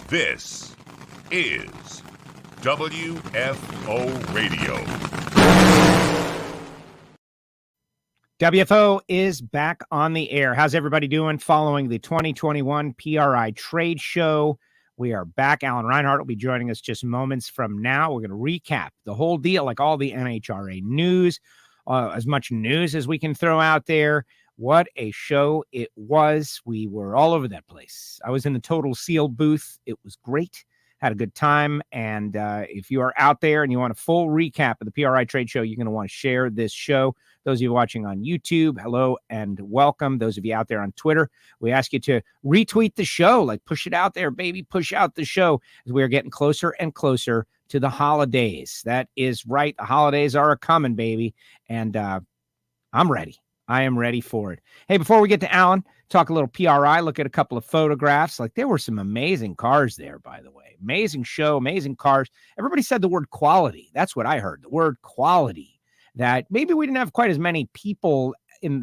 This is WFO Radio. WFO is back on the air. How's everybody doing following the 2021 PRI trade show? We are back. Alan Reinhart will be joining us just moments from now. We're going to recap the whole deal, like all the NHRA news, as much news as we can throw out there. What a show it was. We were all over that place. I was in the Total Seal booth. It was great. Had a good time. And if you are out there and you want a full recap of the PRI trade show, you're going to want to share this show. Those of you watching on YouTube, hello and welcome. Those of you out there on Twitter, we ask you to retweet the show, like push it out there, baby, push out the show, as we are getting closer and closer to the holidays. That is right. The holidays are a-coming, baby. And I'm ready. I am ready for it. Hey, before we get to Alan, talk a little PRI, look at a couple of photographs. Like, there were some amazing cars there, by the way. Amazing show, amazing cars. Everybody said the word quality. That's what I heard, the word quality. That maybe we didn't have quite as many people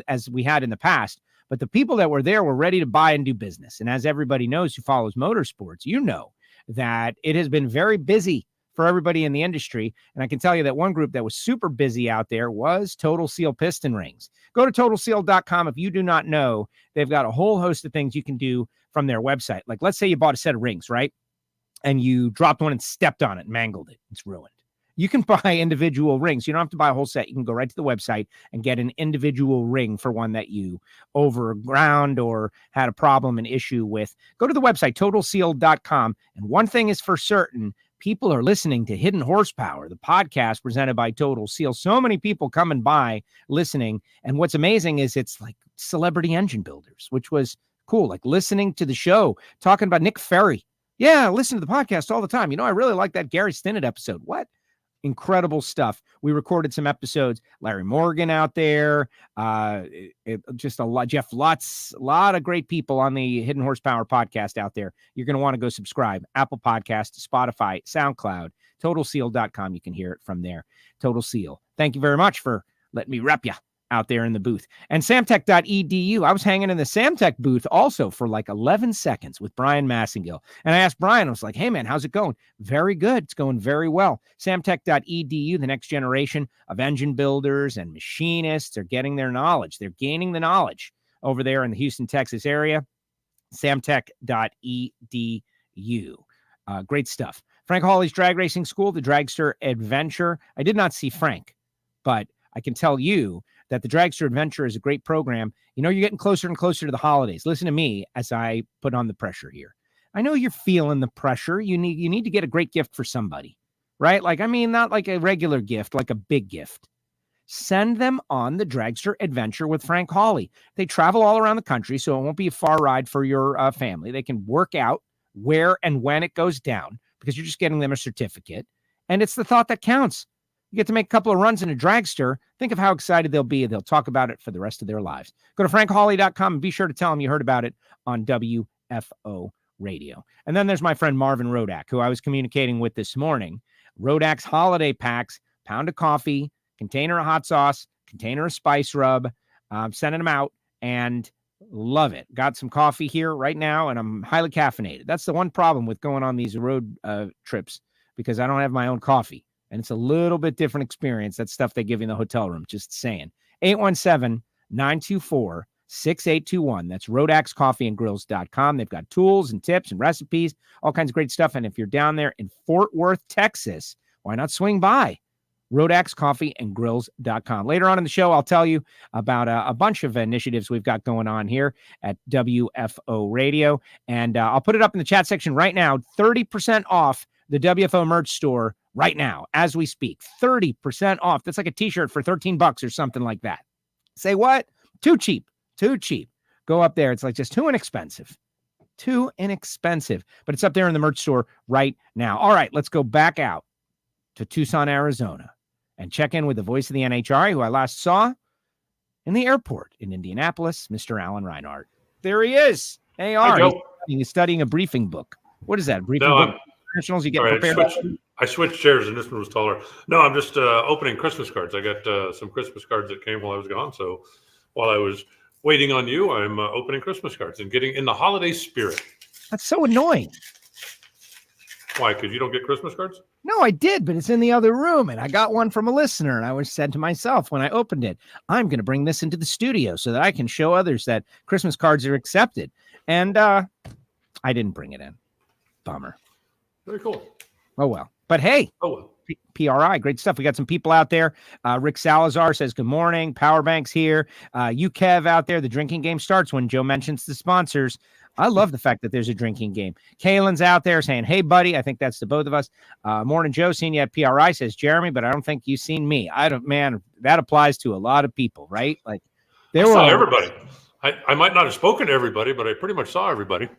as we had in the past, but the people that were there were ready to buy and do business. And as everybody knows who follows motorsports, you know that it has been very busy for everybody in the industry. And I can tell you that one group that was super busy out there was Total Seal Piston Rings. Go to TotalSeal.com. If you do not know, they've got a whole host of things you can do from their website. Like, let's say you bought a set of rings, right? And you dropped one and stepped on it and mangled it. It's ruined. You can buy individual rings. You don't have to buy a whole set. You can go right to the website and get an individual ring for one that you overground or had a problem, an issue with. Go to the website, TotalSeal.com. And one thing is for certain, people are listening to Hidden Horsepower, the podcast presented by Total Seal. So many people coming by listening. And what's amazing is it's like celebrity engine builders, which was cool. Like listening to the show, talking about Nick Ferry. Yeah, I listen to the podcast all the time. You know, I really like that Gary Stinnett episode. What? Incredible stuff. We recorded some episodes. Larry Morgan out there, just a lot. Jeff Lutz, a lot of great people on the Hidden Horsepower podcast out there. You're going to want to go subscribe. Apple Podcast, Spotify, SoundCloud, TotalSeal.com. You can hear it from there. Total Seal. Thank you very much for letting me rep you out there in the booth. And samtech.edu. I was hanging in the Samtech booth also for like 11 seconds with Brian Massengill. And I asked Brian, I was like, hey man, how's it going? Very good. It's going very well. Samtech.edu, the next generation of engine builders and machinists are getting their knowledge. They're gaining the knowledge over there in the Houston, Texas area. Samtech.edu. Great stuff. Frank Hawley's Drag Racing School, the Dragster Adventure. I did not see Frank, but I can tell you that the Dragster Adventure is a great program. You know, you're getting closer and closer to the holidays. Listen to me as I put on the pressure here. I know you're feeling the pressure. You need to get a great gift for somebody, right? Like, I mean, not like a regular gift, like a big gift. Send them on the Dragster Adventure with Frank Hawley. They travel all around the country, so it won't be a far ride for your family. They can work out where and when it goes down because you're just getting them a certificate. And it's the thought that counts. You get to make a couple of runs in a dragster. Think of how excited they'll be. They'll talk about it for the rest of their lives. Go to frankhawley.com and be sure to tell them you heard about it on WFO Radio. And then there's my friend Marvin Rodak, who I was communicating with this morning. Rodak's holiday packs, pound of coffee, container of hot sauce, container of spice rub. I'm sending them out and love it. Got some coffee here right now, and I'm highly caffeinated. That's the one problem with going on these road trips because I don't have my own coffee. And it's a little bit different experience. That's stuff they give you in the hotel room. Just saying. 817-924-6821. That's rodaxcoffeeandgrills.com. They've got tools and tips and recipes, all kinds of great stuff. And if you're down there in Fort Worth, Texas, why not swing by rodaxcoffeeandgrills.com. Later on in the show, I'll tell you about a bunch of initiatives we've got going on here at WFO Radio. And I'll put it up in the chat section right now. 30% off the WFO merch store right now, as we speak. 30% off. That's like a t-shirt for $13 or something like that. Say what? Too cheap. Too cheap. Go up there. It's like just too inexpensive. Too inexpensive. But it's up there in the merch store right now. All right, let's go back out to Tucson, Arizona, and check in with the voice of the NHRA, who I last saw in the airport in Indianapolis, Mr. Alan Reinhart. There he is. Hey, he's studying a briefing book. What is that? Briefing book? Nationals, you get prepared. I switched chairs and this one was taller. No, I'm just opening Christmas cards. I got some Christmas cards that came while I was gone. So while I was waiting on you, I'm opening Christmas cards and getting in the holiday spirit. That's so annoying. Why? Because you don't get Christmas cards? No, I did, but it's in the other room, and I got one from a listener, and I was said to myself when I opened it, I'm going to bring this into the studio so that I can show others that Christmas cards are accepted. And I didn't bring it in. Bummer. Very cool. Oh, well. But hey. Oh, well. PRI, great stuff. We got some people out there. Rick Salazar says, good morning. Powerbank's here. You, Kev, out there. The drinking game starts when Joe mentions the sponsors. I love the fact that there's a drinking game. Kaylin's out there saying, hey, buddy. I think that's to both of us. Morning, Joe. Seen you at PRI, says Jeremy, but I don't think you've seen me. Man, that applies to a lot of people, right? Like, there were everybody. I might not have spoken to everybody, but I pretty much saw everybody.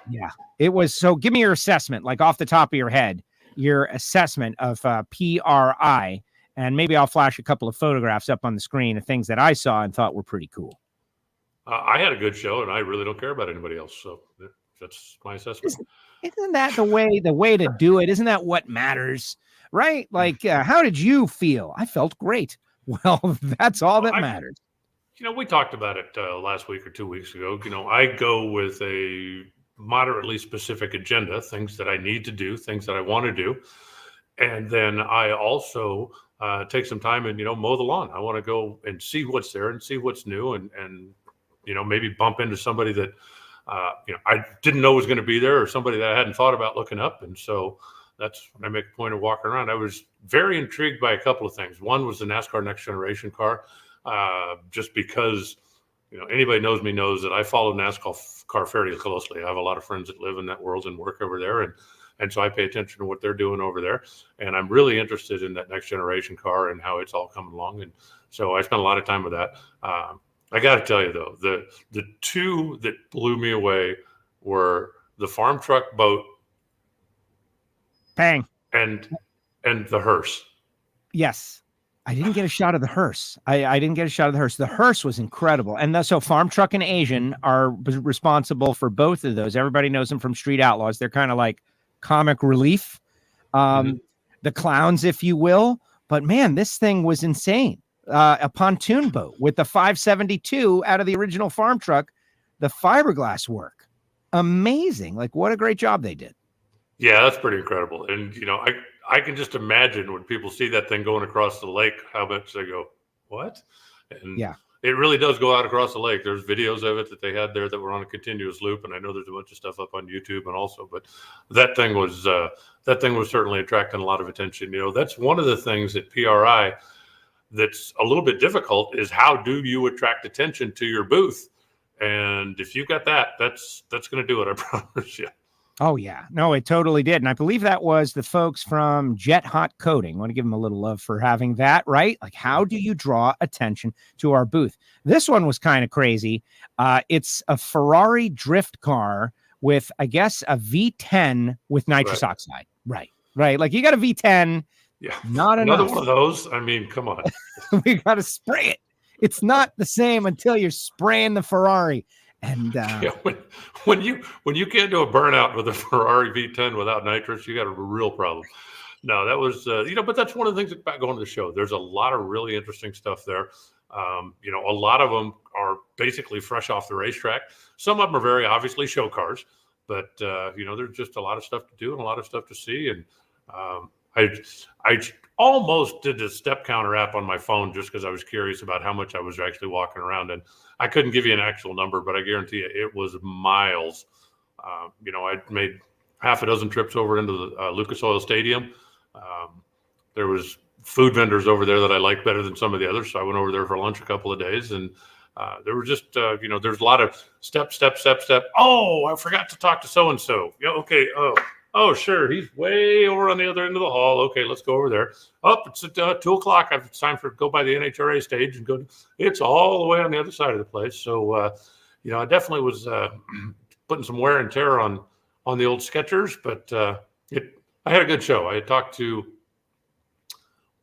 Yeah, it was. So give me your assessment, like off the top of your head. Your assessment of PRI, and maybe I'll flash a couple of photographs up on the screen of things that I saw and thought were pretty cool. I had a good show, and I really don't care about anybody else, so that's my assessment. Isn't that the way to do it? Isn't that what matters, right? Like, how did you feel? I felt great. Well, that's all that matters. We talked about it last week or 2 weeks ago. I go with a moderately specific agenda, things that I need to do, things that I want to do. And then I also take some time and, mow the lawn. I want to go and see what's there and see what's new and maybe bump into somebody that, I didn't know was going to be there or somebody that I hadn't thought about looking up. And so that's when I make a point of walking around. I was very intrigued by a couple of things. One was the NASCAR Next Generation car, just because anybody knows me knows that I follow NASCAR fairly closely. I have a lot of friends that live in that world and work over there. And so I pay attention to what they're doing over there. And I'm really interested in that next generation car and how it's all coming along. And so I spent a lot of time with that. I got to tell you, though, the two that blew me away were the farm truck boat. Bang. And the hearse. Yes. I didn't get a shot of the hearse. I didn't get a shot of the hearse. The hearse was incredible. And so Farm Truck and Asian are responsible for both of those. Everybody knows them from Street Outlaws. They're kind of like comic relief, the clowns, if you will. But man, this thing was insane. A pontoon boat with the 572 out of the original farm truck, the fiberglass work. Amazing. Like, what a great job they did. Yeah, that's pretty incredible. And, I can just imagine when people see that thing going across the lake, how much they go, what? And yeah, it really does go out across the lake. There's videos of it that they had there that were on a continuous loop. And I know there's a bunch of stuff up on YouTube and also, but that thing was certainly attracting a lot of attention. That's one of the things at PRI that's a little bit difficult is how do you attract attention to your booth? And if you've got that, that's going to do it. I promise you. Oh, yeah. No, it totally did. And I believe that was the folks from Jet Hot Coating. I want to give them a little love for having that, right? Like, how do you draw attention to our booth? This one was kind of crazy. It's a Ferrari drift car with, I guess, a V10 with nitrous oxide. Right. Like, you got a V10. Yeah. Not another enough. One of those. I mean, come on. We got to spray it. It's not the same until you're spraying the Ferrari. And when you can't do a burnout with a Ferrari V10 without nitrous, you got a real problem. No, that was but that's one of the things about going to the show. There's a lot of really interesting stuff there. A lot of them are basically fresh off the racetrack. Some of them are very obviously show cars, but there's just a lot of stuff to do and a lot of stuff to see. And I almost did the step counter app on my phone just because I was curious about how much I was actually walking around. And I couldn't give you an actual number, but I guarantee you it was miles. I made half a dozen trips over into the Lucas Oil Stadium. There was food vendors over there that I liked better than some of the others. So I went over there for lunch a couple of days. And there were just, there's a lot of step. Oh, I forgot to talk to so-and-so. Yeah, okay. Oh, sure. He's way over on the other end of the hall. Okay, let's go over there. It's at 2:00. It's time to go by the NHRA stage and go. It's all the way on the other side of the place. So, I definitely was putting some wear and tear on the old Skechers, but I had a good show. I had talked to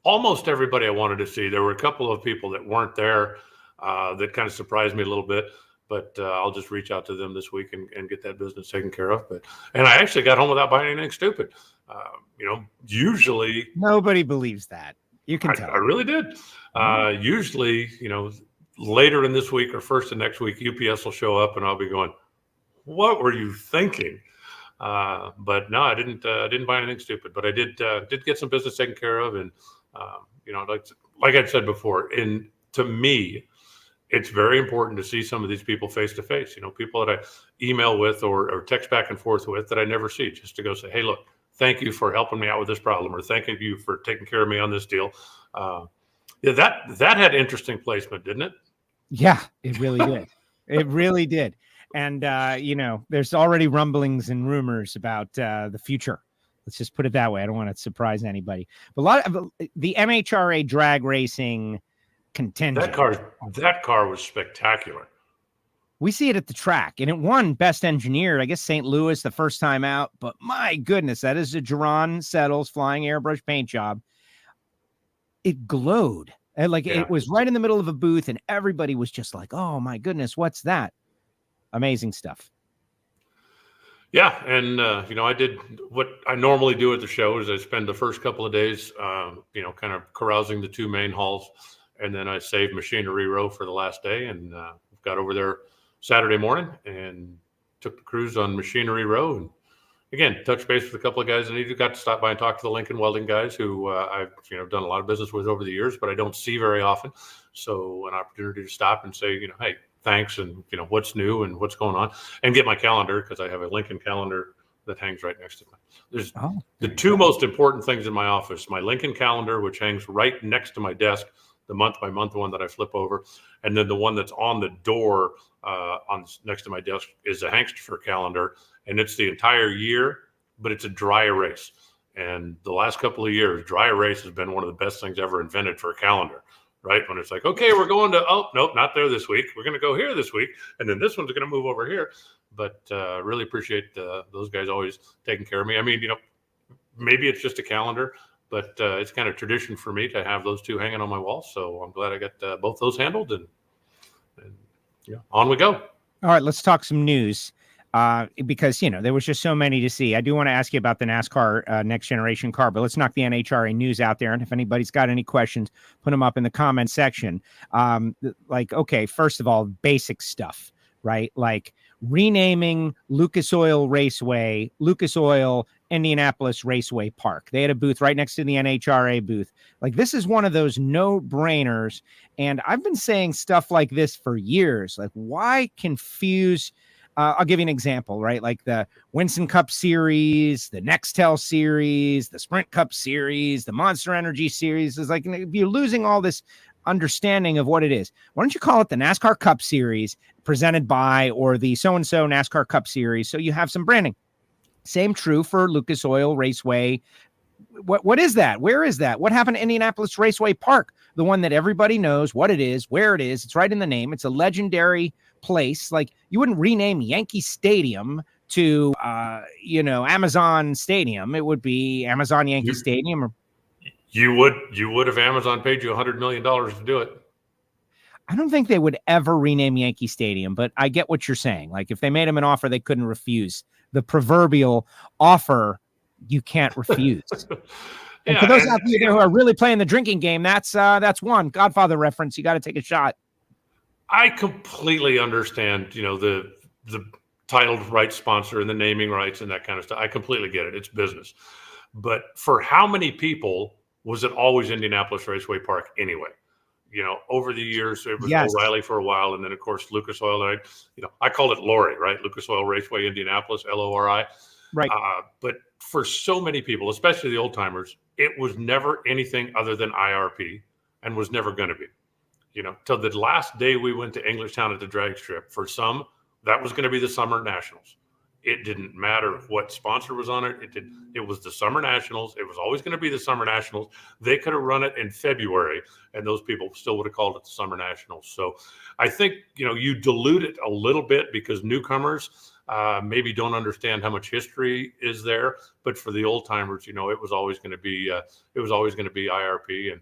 almost everybody I wanted to see. There were a couple of people that weren't there that kind of surprised me a little bit. But I'll just reach out to them this week and get that business taken care of. And I actually got home without buying anything stupid. Usually nobody believes that. You can tell. I really did. Usually, later in this week or first of next week, UPS will show up and I'll be going, what were you thinking? But no, I didn't buy anything stupid, but I did get some business taken care of. And, like I said before, to me, it's very important to see some of these people face to face, people that I email with or text back and forth with that I never see, just to go say, hey, look, thank you for helping me out with this problem, or thank you for taking care of me on this deal. Yeah, that had interesting placement, didn't it? Yeah, it really did. It really did. And, there's already rumblings and rumors about the future. Let's just put it that way. I don't want to surprise anybody. But a lot of the NHRA drag racing contingent. That car was spectacular. We see it at the track, and it won Best Engineered, I guess, St. Louis the first time out. But my goodness, that is a Geron Settles flying airbrush paint job. It glowed. And It was right in the middle of a booth, and everybody was just like, oh, my goodness, what's that? Amazing stuff. Yeah, and I did what I normally do at the show is I spend the first couple of days, kind of carousing the two main halls, and then I saved Machinery Row for the last day, and got over there Saturday morning and took the cruise on Machinery Row, and again touched base with a couple of guys, and I got to stop by and talk to the Lincoln Welding guys who I've done a lot of business with over the years, but I don't see very often. So an opportunity to stop and say, hey, thanks, and what's new and what's going on, and get my calendar, because I have a Lincoln calendar that hangs right next to me. There's the two most important things in my office: my Lincoln calendar, which hangs right next to my desk, the month by month one that I flip over, and then the one that's on the door next to my desk is a Hankster calendar, and it's the entire year, but it's a dry erase. And the last couple of years, dry erase has been one of the best things ever invented for a calendar. Right? When it's like, okay, we're going to, oh, nope, not there this week. We're going to go here this week. And then this one's going to move over here. But really appreciate those guys always taking care of me. I mean, maybe it's just a calendar, but it's kind of tradition for me to have those two hanging on my wall. So I'm glad I got both those handled, and on we go. All right, let's talk some news. Because, there was just so many to see. I do want to ask you about the NASCAR next generation car, but let's knock the NHRA news out there. And if anybody's got any questions, put them up in the comment section. Okay, first of all, basic stuff, right? Like renaming Lucas Oil Raceway, Lucas Oil Indianapolis Raceway Park. They had a booth right next to the NHRA booth. Like, this is one of those no-brainers. And I've been saying stuff like this for years. Like, why confuse... I'll give you an example, right? Like the Winston Cup Series, the Nextel Series, the Sprint Cup Series, the Monster Energy Series. Is like, you're losing all this understanding of what it is. Why don't you call it the NASCAR Cup Series presented by, or the so-and-so NASCAR Cup Series, so you have some branding. Same true for Lucas Oil Raceway. What is that? Where is that? What happened to Indianapolis Raceway Park? The one that everybody knows what it is, where it is. It's right in the name. It's a legendary place. Like, you wouldn't rename Yankee Stadium to Amazon Stadium. It would be Amazon Yankee Stadium. Or you would if Amazon paid you $100 million to do it. I don't think they would ever rename Yankee Stadium, but I get what you're saying. Like, if they made them an offer they couldn't refuse, the proverbial offer you can't refuse. And for those out there who are really playing the drinking game, that's one Godfather reference. You got to take a shot. I completely understand, the title rights sponsor and the naming rights and that kind of stuff. I completely get it. It's business. But for how many people was it always Indianapolis Raceway Park anyway? Over the years, it was O'Reilly for a while. And then, of course, Lucas Oil. I called it Lori, right? Lucas Oil Raceway Indianapolis, LORI. Right. But for so many people, especially the old timers, it was never anything other than IRP, and was never going to be. Till the last day we went to Englishtown at the drag strip. For some, that was going to be the Summer Nationals. It didn't matter what sponsor was on it. It was the Summer Nationals. It was always going to be the Summer Nationals. They could have run it in February, and those people still would have called it the Summer Nationals. So I think, you dilute it a little bit because newcomers maybe don't understand how much history is there. But for the old timers, it was always going to be IRP. And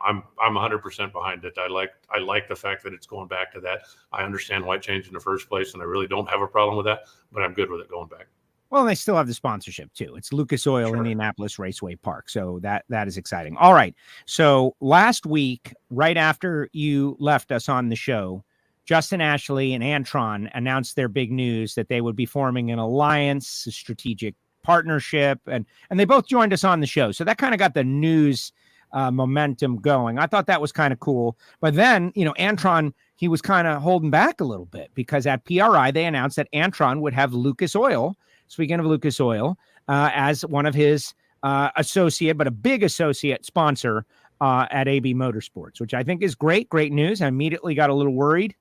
I'm 100% behind it. I like the fact that it's going back to that. I understand why it changed in the first place, and I really don't have a problem with that, but I'm good with it going back. Well, they still have the sponsorship too. It's Lucas Oil Indianapolis Raceway Park. So that is exciting. All right. So last week, right after you left us on the show, Justin Ashley and Antron announced their big news that they would be forming an alliance, a strategic partnership, and they both joined us on the show. So that kind of got the news momentum going. I thought that was kind of cool. But then, Antron, he was kind of holding back a little bit because at PRI, they announced that Antron would have Lucas Oil, speaking of Lucas Oil, as one of his associate, but a big associate sponsor at AB Motorsports, which I think is great news. I immediately got a little worried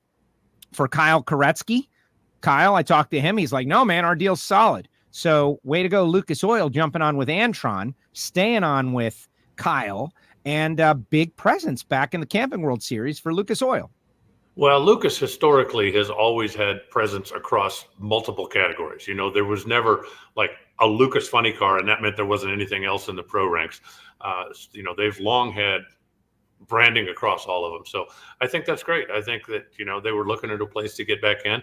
for Kyle Koretsky. Kyle, I talked to him. He's like, no, man, our deal's solid. So way to go, Lucas Oil, jumping on with Antron, staying on with Kyle, and a big presence back in the Camping World Series for Lucas Oil. Well, Lucas historically has always had presence across multiple categories. There was never like a Lucas funny car, and that meant there wasn't anything else in the pro ranks. They've long had branding across all of them. So I think that's great. I think that, they were looking at a place to get back in.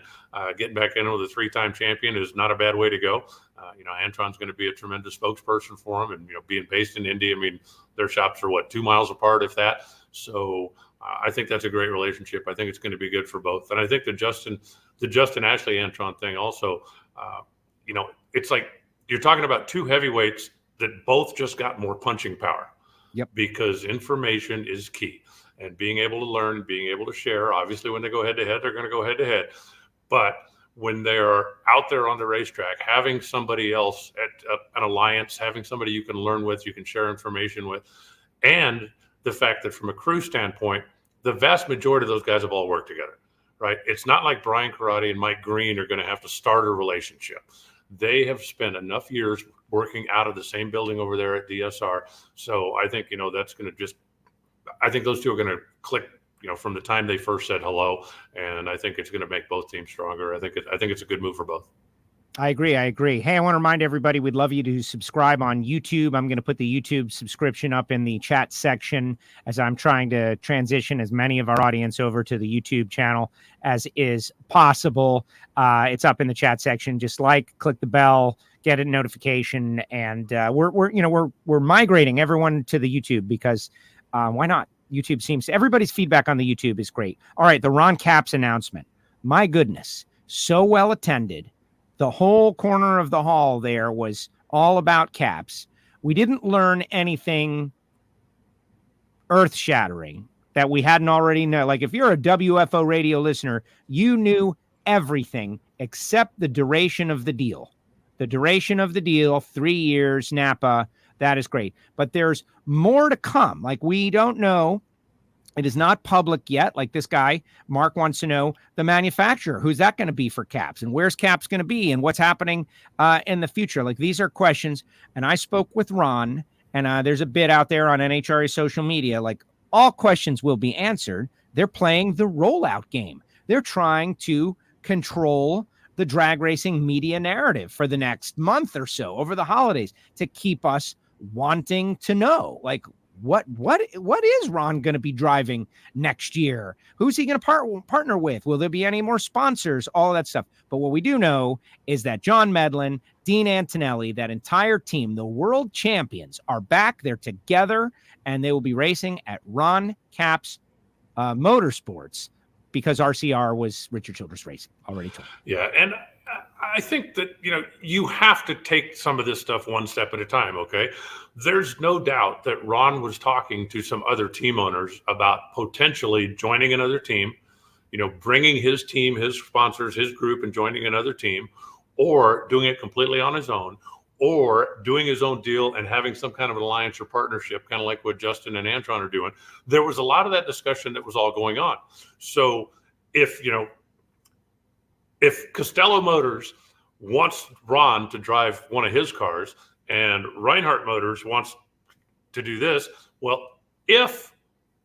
Getting back in with a 3-time champion is not a bad way to go. Antron's going to be a tremendous spokesperson for them, and, being based in Indy, their shops are 2 miles apart, if that. So I think that's a great relationship. I think it's going to be good for both. And I think the Justin Ashley Antron thing also, it's like you're talking about two heavyweights that both just got more punching power. Yep. Because information is key, and being able to learn, being able to share. Obviously, when they go head to head, they're going to go head to head. But when they're out there on the racetrack, having somebody else at an alliance, having somebody you can learn with, you can share information with, and the fact that from a crew standpoint, the vast majority of those guys have all worked together, right? It's not like Brian Karate and Mike Green are going to have to start a relationship. They have spent enough years working out of the same building over there at DSR. So I think, that's going to I think those two are going to click, from the time they first said hello. And I think it's going to make both teams stronger. I think it's a good move for both. I agree. Hey, I want to remind everybody, we'd love you to subscribe on YouTube. I'm going to put the YouTube subscription up in the chat section as I'm trying to transition as many of our audience over to the YouTube channel as is possible. It's up in the chat section. Just click the bell, get a notification, and we're migrating everyone to the YouTube because why not? YouTube everybody's feedback on the YouTube is great. All right, the Ron Capps announcement. My goodness, so well attended. The whole corner of the hall there was all about Capps. We didn't learn anything earth-shattering that we hadn't already known. Like if you're a WFO radio listener, you knew everything except the duration of the deal. The duration of the deal, 3 years, Napa, that is great. But there's more to come. Like we don't know. It is not public yet. Like this guy, Mark wants to know the manufacturer. Who's that going to be for Capps? And where's Capps going to be? And what's happening in the future? Like these are questions. And I spoke with Ron, and there's a bit out there on NHRA social media. Like all questions will be answered. They're playing the rollout game. They're trying to control the drag racing media narrative for the next month or so over the holidays to keep us wanting to know, like, what is Ron going to be driving next year? Who's he going to partner with? Will there be any more sponsors? All of that stuff. But what we do know is that John Medlin, Dean Antonelli, that entire team, the world champions, are back. They're together, and they will be racing at Ron Capps Motorsports because RCR was Richard Childress Racing, already told. Yeah, and I think that, you have to take some of this stuff one step at a time, okay? There's no doubt that Ron was talking to some other team owners about potentially joining another team, bringing his team, his sponsors, his group, and joining another team, or doing it completely on his own, or doing his own deal and having some kind of an alliance or partnership, kind of like what Justin and Antron are doing. There was a lot of that discussion that was all going on. So if Castello Motors wants Ron to drive one of his cars and Reinhart Motors wants to do this, well, if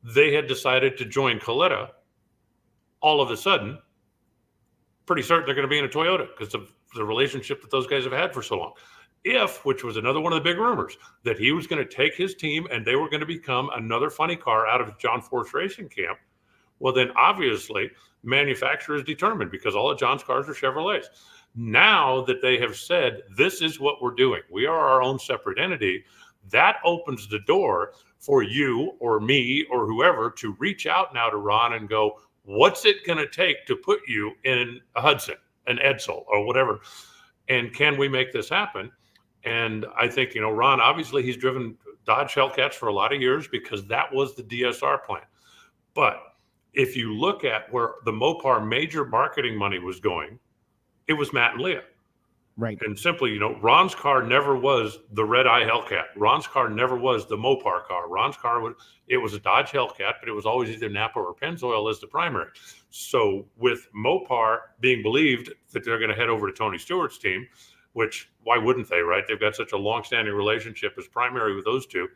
they had decided to join Coletta, all of a sudden, pretty certain they're going to be in a Toyota because of the relationship that those guys have had for so long. Which was another one of the big rumors, that he was going to take his team and they were going to become another funny car out of John Force Racing Camp. Well, then obviously manufacturer is determined because all of John's cars are Chevrolets. Now that they have said, this is what we're doing, we are our own separate entity, that opens the door for you or me or whoever to reach out now to Ron and go, What's it going to take to put you in a Hudson, an Edsel, or whatever? And can we make this happen? And I think, Ron, obviously he's driven Dodge Hellcats for a lot of years because that was the DSR plan. But if you look at where the Mopar major marketing money was going, it was Matt and Leah. Right. And simply, Ron's car never was the Red Eye Hellcat. Ron's car never was the Mopar car. Ron's car was a Dodge Hellcat, but it was always either Napa or Pennzoil as the primary. So with Mopar being believed that they're going to head over to Tony Stewart's team, which why wouldn't they, right? They've got such a long-standing relationship as primary with those two.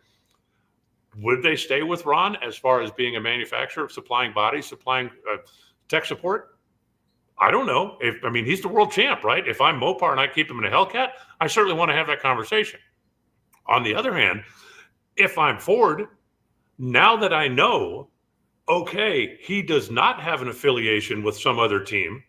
Would they stay with Ron as far as being a manufacturer, supplying bodies, supplying tech support? I don't know. He's the world champ, right? If I'm Mopar and I keep him in a Hellcat, I certainly want to have that conversation. On the other hand, if I'm Ford, now that I know, okay, he does not have an affiliation with some other team,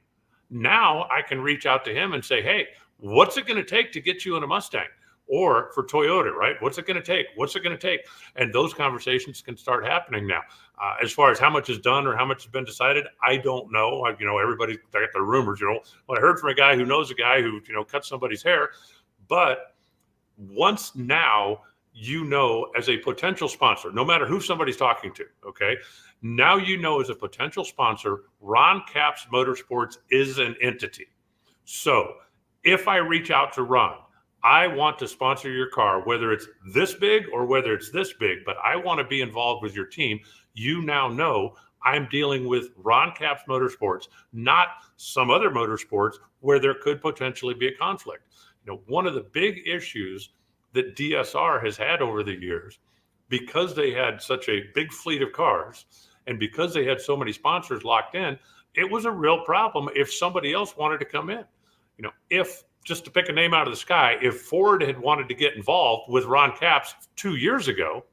now I can reach out to him and say, hey, what's it going to take to get you in a Mustang? Or for Toyota, right? What's it going to take? What's it going to take? And those conversations can start happening now. As far as how much is done or how much has been decided, I don't know. Everybody's got their rumors. Well, I heard from a guy who knows a guy who, cut somebody's hair. But once now, as a potential sponsor, no matter who somebody's talking to, okay? Now as a potential sponsor, Ron Capps Motorsports is an entity. So if I reach out to Ron, I want to sponsor your car, whether it's this big or whether it's this big, but I want to be involved with your team. You now know I'm dealing with Ron Capps Motorsports, not some other motorsports where there could potentially be a conflict. One of the big issues that DSR has had over the years, because they had such a big fleet of cars and because they had so many sponsors locked in, it was a real problem if somebody else wanted to come in. If, just to pick a name out of the sky, if Ford had wanted to get involved with Ron Capps 2 years ago,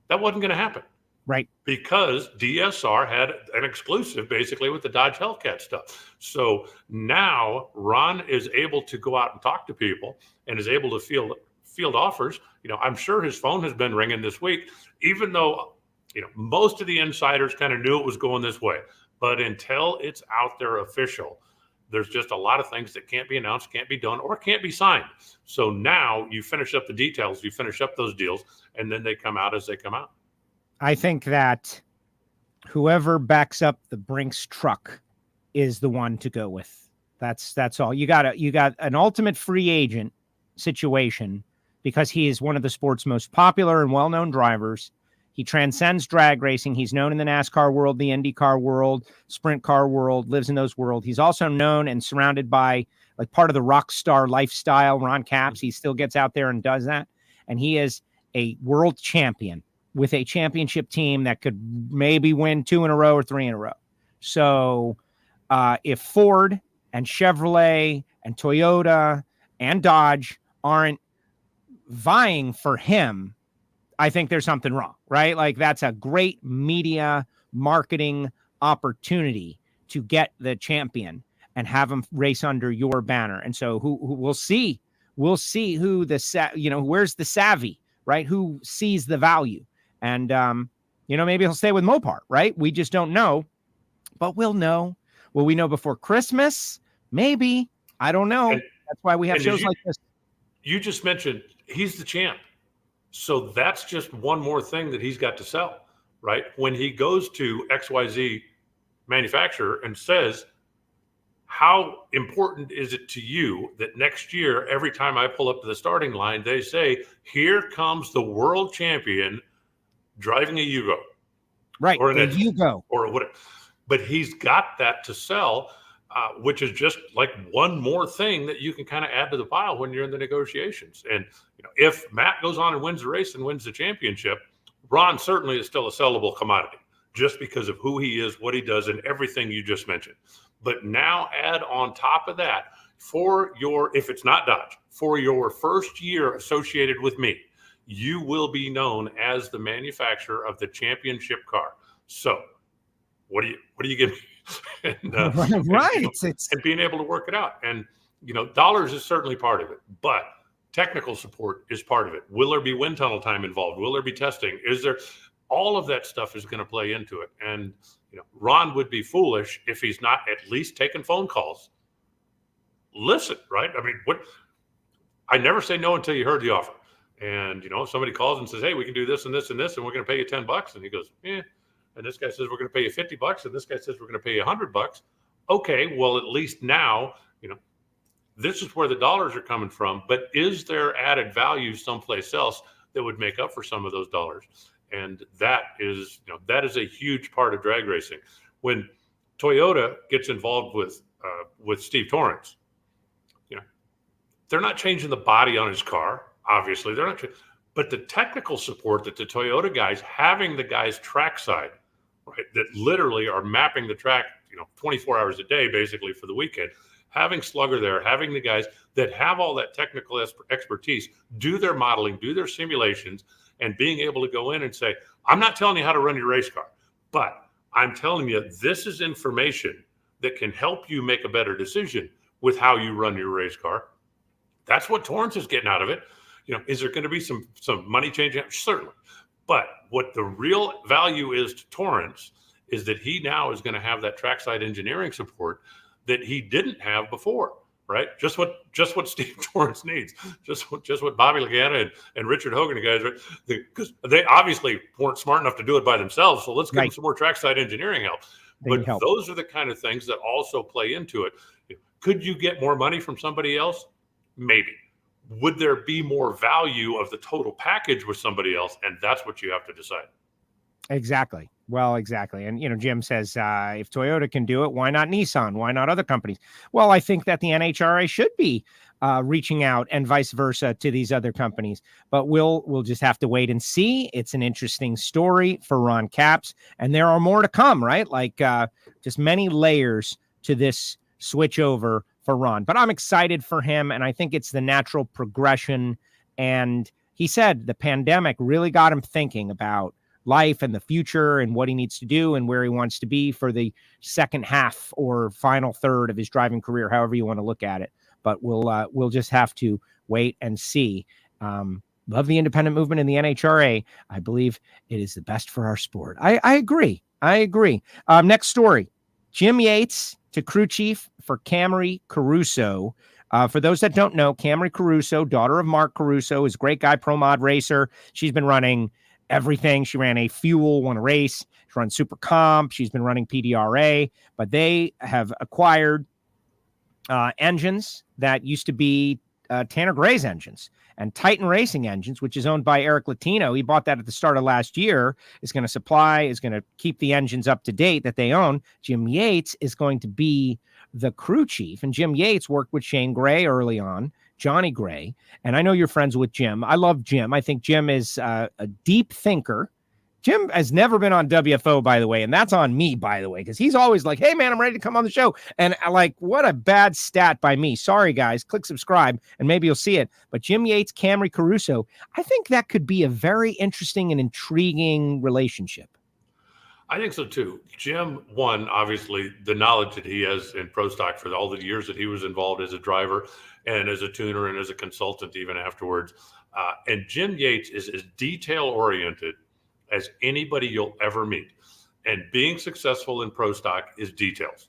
that wasn't going to happen. Right. Because DSR had an exclusive basically with the Dodge Hellcat stuff. So now Ron is able to go out and talk to people and is able to field offers. I'm sure his phone has been ringing this week, even though, most of the insiders kind of knew it was going this way. But until it's out there official, there's just a lot of things that can't be announced, can't be done, or can't be signed. So now you finish up the details, you finish up those deals, and then they come out as they come out. I think that whoever backs up the Brinks truck is the one to go with. That's all. You got an ultimate free agent situation because he is one of the sport's most popular and well-known drivers. He transcends drag racing. He's known in the NASCAR world, the IndyCar world, sprint car world, lives in those worlds. He's also known and surrounded by like part of the rock star lifestyle. Ron Capps, he still gets out there and does that. And he is a world champion with a championship team that could maybe win 2 in a row or 3 in a row. So if Ford and Chevrolet and Toyota and Dodge aren't vying for him, I think there's something wrong, right? Like that's a great media marketing opportunity to get the champion and have him race under your banner. And so who we'll see who where's the savvy, right? Who sees the value? And, maybe he'll stay with Mopar, right? We just don't know, but we'll know. Will we know before Christmas? Maybe. I don't know. That's why we have shows like this. You just mentioned he's the champ. So that's just one more thing that he's got to sell, right? When he goes to XYZ manufacturer and says, how important is it to you that next year, every time I pull up to the starting line, they say, here comes the world champion driving a Yugo. Right, or a Yugo. Or whatever. But he's got that to sell, which is just like one more thing that you can kind of add to the pile when you're in the negotiations. And if Matt goes on and wins the race and wins the championship, Ron certainly is still a sellable commodity just because of who he is, what he does, and everything you just mentioned. But now add on top of that, if it's not Dodge, for your first year associated with me, you will be known as the manufacturer of the championship car. So what do you give me? And, right. And being able to work it out. And, dollars is certainly part of it, but technical support is part of it. Will there be wind tunnel time involved? Will there be testing? Is there all of that stuff is going to play into it? And, Ron would be foolish if he's not at least taking phone calls. Listen, right? I mean, I never say no until you heard the offer. And, if somebody calls and says, hey, we can do this and this and this, and we're going to pay you $10. And he goes, yeah. And this guy says, we're going to pay you $50. And this guy says, we're going to pay you $100. Okay, well, at least now, this is where the dollars are coming from. But is there added value someplace else that would make up for some of those dollars? And that is a huge part of drag racing. When Toyota gets involved with Steve Torrence, they're not changing the body on his car. Obviously, they're not. But the technical support that the Toyota guys, having the guys trackside, right, that literally are mapping the track, 24 hours a day, basically for the weekend, having Slugger there, having the guys that have all that technical expertise, do their modeling, do their simulations, and being able to go in and say, I'm not telling you how to run your race car, but I'm telling you this is information that can help you make a better decision with how you run your race car. That's what Torrance is getting out of it. Is there going to be some money changing? Certainly. But what the real value is to Torrance is that he now is going to have that trackside engineering support that he didn't have before, right? Just what Steve Torrance needs, just what Bobby Lagana and Richard Hogan, the guys, right? Because they obviously weren't smart enough to do it by themselves. So let's give them some more trackside engineering help. But those are the kind of things that also play into it. Could you get more money from somebody else? Maybe. Would there be more value of the total package with somebody else? And that's what you have to decide. Exactly. Well, exactly. And, Jim says, if Toyota can do it, why not Nissan? Why not other companies? Well, I think that the NHRA should be reaching out and vice versa to these other companies. But we'll just have to wait and see. It's an interesting story for Ron Capps. And there are more to come, right? Like just many layers to this switch over for Ron. But I'm excited for him, and I think it's the natural progression. And he said the pandemic really got him thinking about life and the future and what he needs to do and where he wants to be for the second half or final third of his driving career, however you want to look at it. But we'll just have to wait and see. Love the independent movement in the NHRA. I believe it is the best for our sport. I agree. Next story. Jim Yates to crew chief for Camry Caruso. For those that don't know, Camry Caruso, daughter of Mark Caruso, is a great guy, pro mod racer. She's been running everything. She ran a fuel, won a race. She runs Super Comp. She's been running PDRA, but they have acquired engines that used to be Tanner Gray's engines and Titan Racing engines, which is owned by Eric Latino. He bought that at the start of last year, is going to keep the engines up to date that they own. Jim Yates is going to be the crew chief. And Jim Yates worked with Shane Gray early on, Johnny Gray. And I know you're friends with Jim. I love Jim. I think Jim is a deep thinker. Jim has never been on WFO, by the way, and that's on me, by the way, because he's always like, hey, man, I'm ready to come on the show. And what a bad stat by me. Sorry, guys. Click subscribe, and maybe you'll see it. But Jim Yates, Camry Caruso, I think that could be a very interesting and intriguing relationship. I think so, too. Jim, one, obviously, the knowledge that he has in pro stock for all the years that he was involved as a driver and as a tuner and as a consultant even afterwards. And Jim Yates is as detail-oriented as anybody you'll ever meet. And being successful in pro stock is details.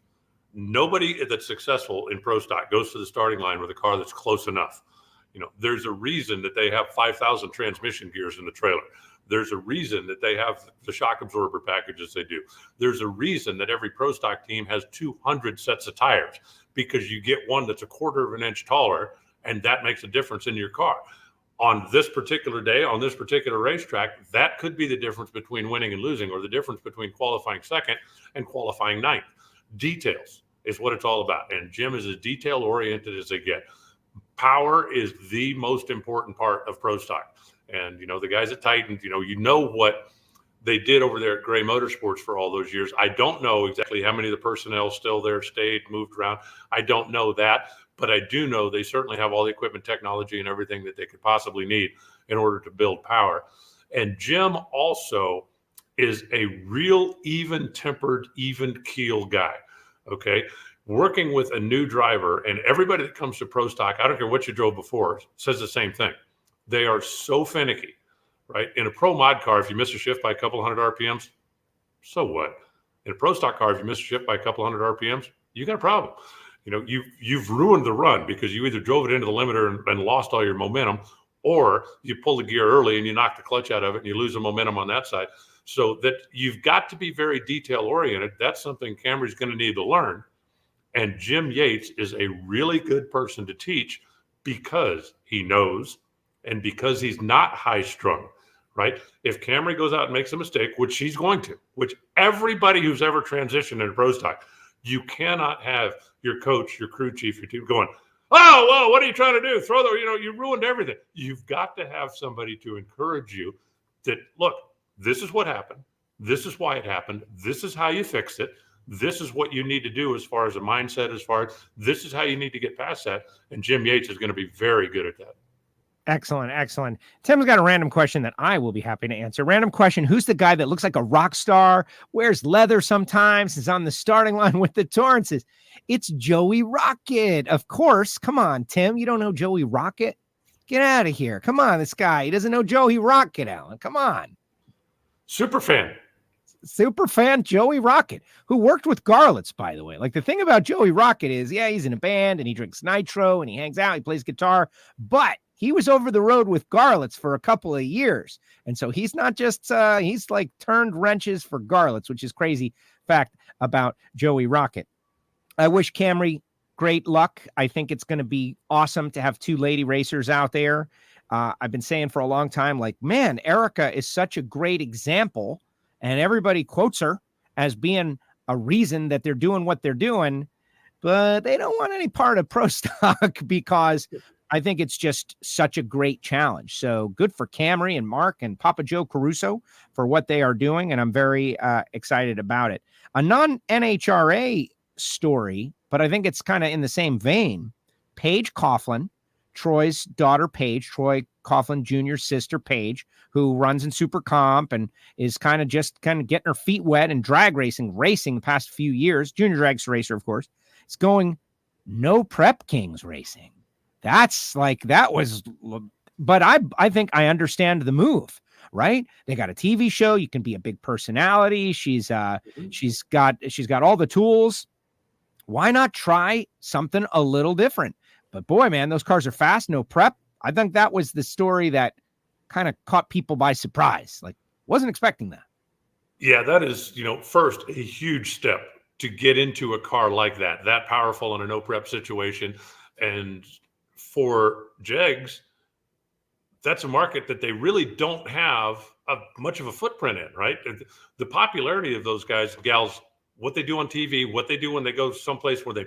Nobody that's successful in pro stock goes to the starting line with a car that's close enough. There's a reason that they have 5,000 transmission gears in the trailer. There's a reason that they have the shock absorber packages they do. There's a reason that every pro stock team has 200 sets of tires, because you get one that's a quarter of an inch taller, and that makes a difference in your car. On this particular day, on this particular racetrack, that could be the difference between winning and losing, or the difference between qualifying second and qualifying ninth. Details is what it's all about. And Jim is as detail-oriented as they get. Power is the most important part of pro stock. And, the guys at Titan, what they did over there at Gray Motorsports for all those years. I don't know exactly how many of the personnel still there stayed, moved around. I don't know that. But I do know they certainly have all the equipment, technology, and everything that they could possibly need in order to build power. And Jim also is a real even-tempered, even-keel guy, okay? Working with a new driver, and everybody that comes to pro stock, I don't care what you drove before, says the same thing. They are so finicky, right? In a pro mod car, if you miss a shift by a couple hundred RPMs, so what? In a pro stock car, if you miss a shift by a couple hundred RPMs, you got a problem. You've ruined the run because you either drove it into the limiter and lost all your momentum, or you pull the gear early and you knock the clutch out of it and you lose the momentum on that side. So that you've got to be very detail oriented. That's something Camry's going to need to learn. And Jim Yates is a really good person to teach because he knows and because he's not high strung, right? If Camry goes out and makes a mistake, which she's going to, which everybody who's ever transitioned into pro stock, you cannot have your coach, your crew chief, your team going, oh, well, what are you trying to do? Throw the, you ruined everything. You've got to have somebody to encourage you that, look, this is what happened. This is why it happened. This is how you fix it. This is what you need to do as far as a mindset, as far as this is how you need to get past that. And Jim Yates is going to be very good at that. Excellent. Excellent. Tim's got a random question that I will be happy to answer. Random question. Who's the guy that looks like a rock star, wears leather sometimes, is on the starting line with the Torrances? It's Joey Rocket. Of course. Come on, Tim. You don't know Joey Rocket? Get out of here. Come on, this guy. He doesn't know Joey Rocket, Alan. Come on. Super fan Joey Rocket, who worked with Garlitz, by the way. Like, the thing about Joey Rocket is, yeah, he's in a band and he drinks nitro and he hangs out, he plays guitar, but he was over the road with Garlitz for a couple of years. And so he's not just, he's like turned wrenches for Garlitz, which is crazy fact about Joey Rocket. I wish Camry great luck. I think it's going to be awesome to have two lady racers out there. I've been saying for a long time, like, man, Erica is such a great example. And everybody quotes her as being a reason that they're doing what they're doing, but they don't want any part of pro stock because I think it's just such a great challenge. So good for Camry and Mark and Papa Joe Caruso for what they are doing. And I'm very excited about it. A non-NHRA story, but I think it's kind of in the same vein. Paige Coughlin, Troy's daughter, Paige, Troy Coughlin Jr.'s sister, Paige, who runs in Super Comp and is kind of getting her feet wet in drag racing the past few years. Junior drag racer, of course. It's going no Prep Kings racing. That's like, that was, but I think I understand the move, right? They got a TV show. You can be a big personality. She's got all the tools. Why not try something a little different? But boy, man, those cars are fast. No prep. I think that was the story that kind of caught people by surprise. Like, wasn't expecting that. Yeah, that is, first, a huge step to get into a car like that powerful in a no prep situation. And for Jegs, that's a market that they really don't have much of a footprint in, right? The popularity of those guys, gals, what they do on TV, what they do when they go someplace where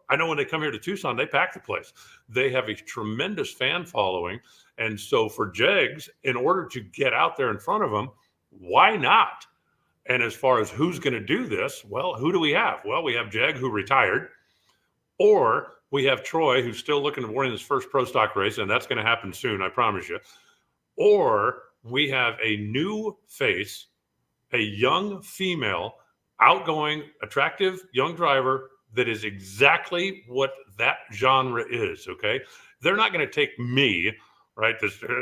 I know when they come here to Tucson, they pack the place. They have a tremendous fan following. And so for Jegs, in order to get out there in front of them, why not? And as far as who's going to do this, well, who do we have? Well, we have Jeg, who retired, or we have Troy, who's still looking to win his first pro stock race, and that's going to happen soon, I promise you. Or we have a new face, a young female, outgoing, attractive, young driver that is exactly what that genre is, okay? They're not going to take me, right?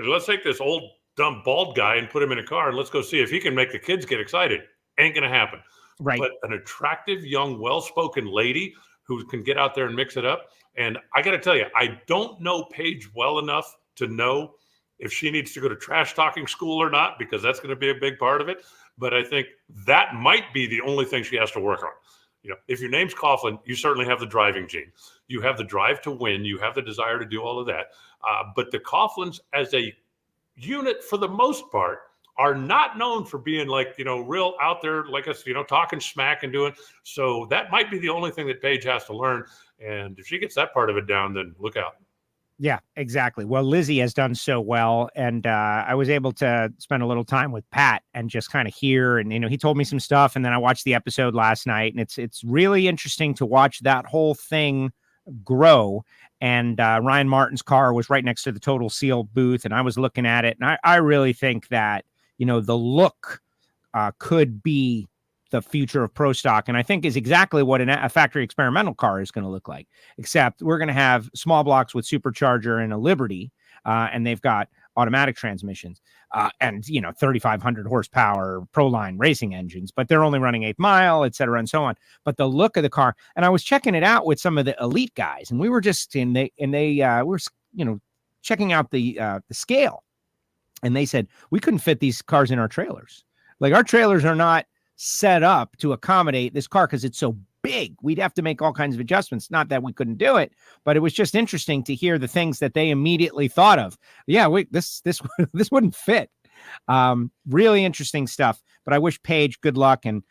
Let's take this old, dumb, bald guy and put him in a car and let's go see if he can make the kids get excited. Ain't going to happen. Right. But an attractive, young, well-spoken lady who can get out there and mix it up. And I got to tell you, I don't know Paige well enough to know if she needs to go to trash talking school or not, because that's going to be a big part of it. But I think that might be the only thing she has to work on. If your name's Coughlin, you certainly have the driving gene. You have the drive to win. You have the desire to do all of that. But the Coughlins as a unit, for the most part, are not known for being like, real out there, like us, talking smack and doing. So that might be the only thing that Paige has to learn. And if she gets that part of it down, then look out. Yeah, exactly. Well, Lizzie has done so well. And I was able to spend a little time with Pat and just kind of hear, and, he told me some stuff. And then I watched the episode last night, and it's really interesting to watch that whole thing grow. And Ryan Martin's car was right next to the Total Seal booth, and I was looking at it. And I really think that, the look could be the future of pro stock, and I think is exactly what a factory experimental car is going to look like, except we're going to have small blocks with supercharger and a Liberty, and they've got automatic transmissions, and 3,500 horsepower Proline racing engines, but they're only running 8th mile, et cetera, and so on. But the look of the car, and I was checking it out with some of the elite guys, and we were just we were checking out the scale, and they said we couldn't fit these cars in our trailers. Like, our trailers are not set up to accommodate this car because it's so big. We'd have to make all kinds of adjustments. Not that we couldn't do it, but it was just interesting to hear the things that they immediately thought of. Yeah, this wouldn't fit. Really interesting stuff. But I wish Paige good luck, and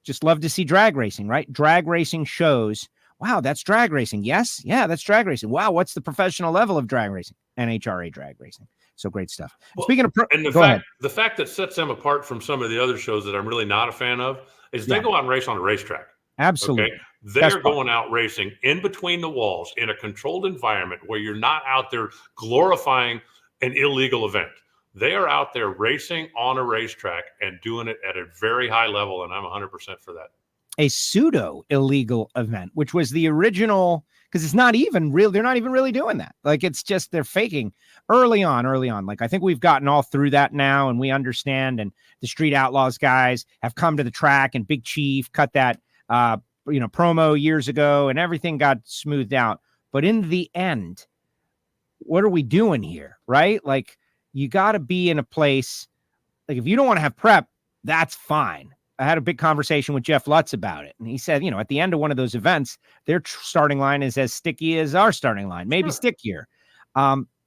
just love to see drag racing, right? Drag racing shows. Wow, that's drag racing. Yes. Yeah, that's drag racing. Wow, what's the professional level of drag racing? NHRA drag racing. So great stuff. Well, Speaking of, and the fact that sets them apart from some of the other shows that I'm really not a fan of is they go out and race on a racetrack. Absolutely. Okay? They're going out racing in between the walls in a controlled environment where you're not out there glorifying an illegal event. They are out there racing on a racetrack and doing it at a very high level, and I'm 100% for that. A pseudo illegal event, which was the original, because it's not even real. They're not even really doing that. Like, it's just they're faking early on. Like, I think we've gotten all through that now, and we understand. And the Street Outlaws guys have come to the track, and Big Chief cut that promo years ago, and everything got smoothed out. But in the end, what are we doing here? Right? Like, you got to be in a place, like, if you don't want to have prep, that's fine. I had a big conversation with Jeff Lutz about it. And he said, at the end of one of those events, their starting line is as sticky as our starting line, maybe stickier.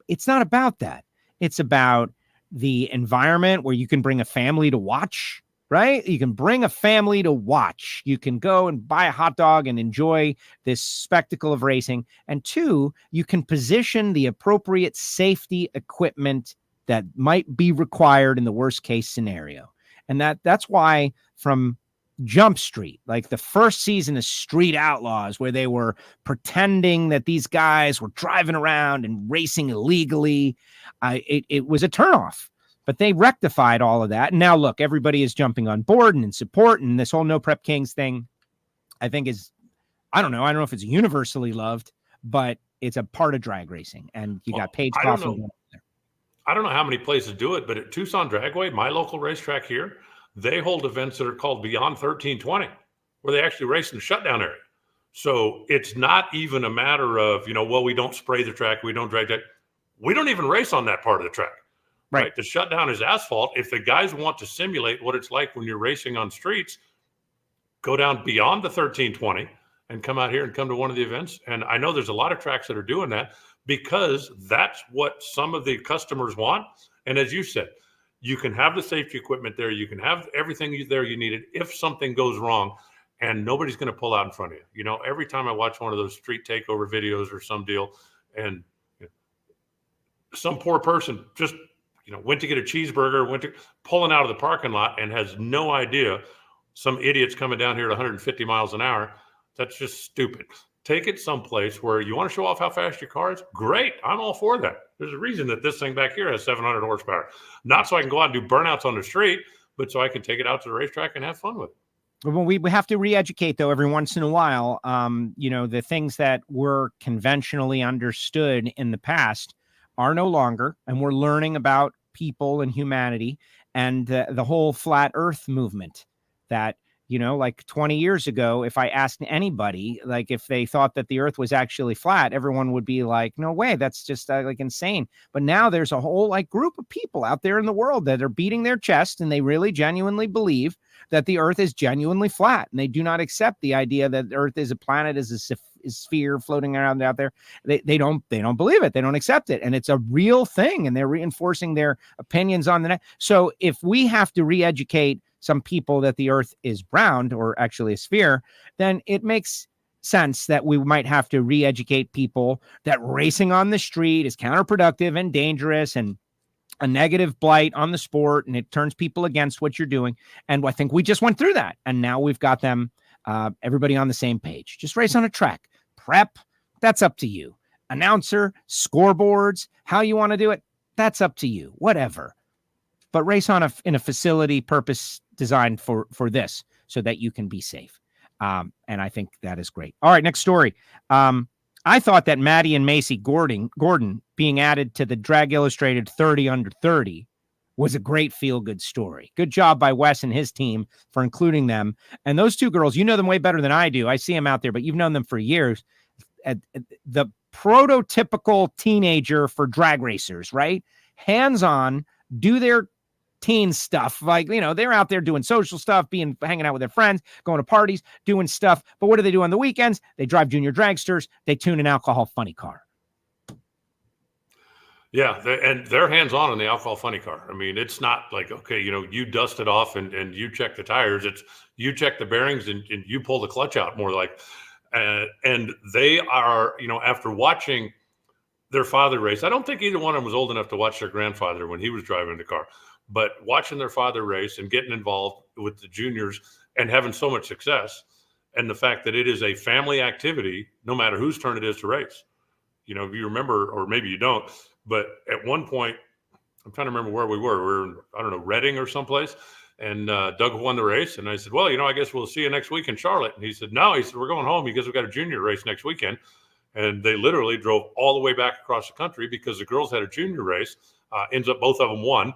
It's not about that. It's about the environment where you can bring a family to watch, right? You can bring a family to watch. You can go and buy a hot dog and enjoy this spectacle of racing. And 2, you can position the appropriate safety equipment that might be required in the worst case scenario. And that's why from Jump Street, like the first season of Street Outlaws, where they were pretending that these guys were driving around and racing illegally, it was a turnoff. But they rectified all of that. And now, look, everybody is jumping on board and in support. And this whole No Prep Kings thing, I think is, I don't know if it's universally loved, but it's a part of drag racing. And you got Paige Coffin. I don't know how many places do it, but at Tucson Dragway, my local racetrack here, they hold events that are called Beyond 1320, where they actually race in the shutdown area. So it's not even a matter of, we don't spray the track, we don't drag that. We don't even race on that part of the track. Right. The shutdown is asphalt. If the guys want to simulate what it's like when you're racing on streets, go down beyond the 1320 and come out here and come to one of the events. And I know there's a lot of tracks that are doing that, because that's what some of the customers want. And as you said, you can have the safety equipment there. You can have everything there you needed if something goes wrong, and nobody's going to pull out in front of you. Every time I watch one of those street takeover videos or some deal, and some poor person just, went to get a cheeseburger, pulling out of the parking lot and has no idea some idiot's coming down here at 150 miles an hour. That's just stupid. Take it someplace where you want to show off how fast your car is. Great. I'm all for that. There's a reason that this thing back here has 700 horsepower. Not so I can go out and do burnouts on the street, but so I can take it out to the racetrack and have fun with it. Well, we have to re-educate, though, every once in a while. The things that were conventionally understood in the past are no longer, and we're learning about people and humanity and the whole flat earth movement that, like 20 years ago, if I asked anybody, like if they thought that the earth was actually flat, everyone would be like, no way, that's just like insane. But now there's a whole like group of people out there in the world that are beating their chest, and they really genuinely believe that the earth is genuinely flat, and they do not accept the idea that the earth is a planet, is a sphere floating around out there. They don't believe it. They don't accept it. And it's a real thing, and they're reinforcing their opinions on the net. So if we have to re-educate some people that the earth is round or actually a sphere, then it makes sense that we might have to re-educate people that racing on the street is counterproductive and dangerous and a negative blight on the sport, and it turns people against what you're doing. And I think we just went through that, and now we've got them, everybody on the same page. Just race on a track. Prep, that's up to you. Announcer, scoreboards, how you want to do it, that's up to you. Whatever. But race in a facility purpose designed for this, so that you can be safe. And I think that is great. All right, next story. I thought that Maddie and Macy Gordon being added to the Drag Illustrated 30 under 30 was a great feel-good story. Good job by Wes and his team for including them. And those two girls, you know them way better than I do. I see them out there, but you've known them for years. The prototypical teenager for drag racers, right? Hands-on, do their teen stuff. Like, you know, they're out there doing social stuff, hanging out with their friends, going to parties, doing stuff. But what do they do on the weekends? They drive junior dragsters. They tune an alcohol funny car. Yeah, and they're hands-on in the alcohol funny car. I mean, it's not like, okay, you know, you dust it off and you check the tires. It's you check the bearings and you pull the clutch out, more like. And they are, you know, after watching their father race, I don't think either one of them was old enough to watch their grandfather when he was driving the car. But watching their father race and getting involved with the juniors and having so much success, and the fact that it is a family activity, no matter whose turn it is to race. You know, if you remember, or maybe you don't, but at one point, I'm trying to remember where we were. We were in, I don't know, Reading or someplace. And Doug won the race. And I said, well, you know, I guess we'll see you next week in Charlotte. And he said, no, he said, we're going home because we've got a junior race next weekend. And they literally drove all the way back across the country because the girls had a junior race. Ends up both of them won.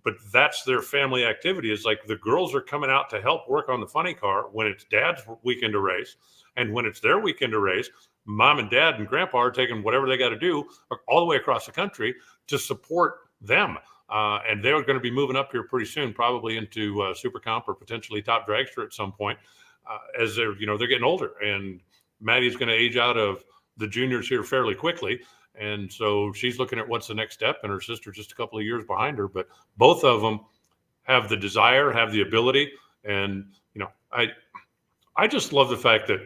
But that's their family activity, is like the girls are coming out to help work on the funny car when it's dad's weekend to race. And when it's their weekend to race, mom and dad and grandpa are taking whatever they got to do all the way across the country to support them. And they're going to be moving up here pretty soon, probably into Super Comp or potentially Top Dragster at some point, as they're, you know, they're getting older. And Maddie's going to age out of the juniors here fairly quickly. And so she's looking at what's the next step, and her sister just a couple of years behind her. But both of them have the desire, have the ability. And, you know, I just love the fact that,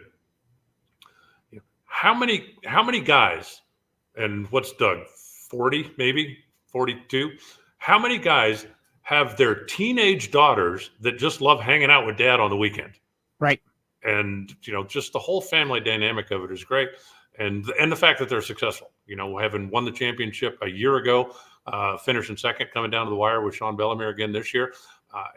you know, how many guys, and what's Doug, 40, maybe 42? How many guys have their teenage daughters that just love hanging out with dad on the weekend? Right. And, you know, just the whole family dynamic of it is great. And the fact that they're successful, you know, having won the championship a year ago, finishing second, coming down to the wire with Sean Bellemere again this year.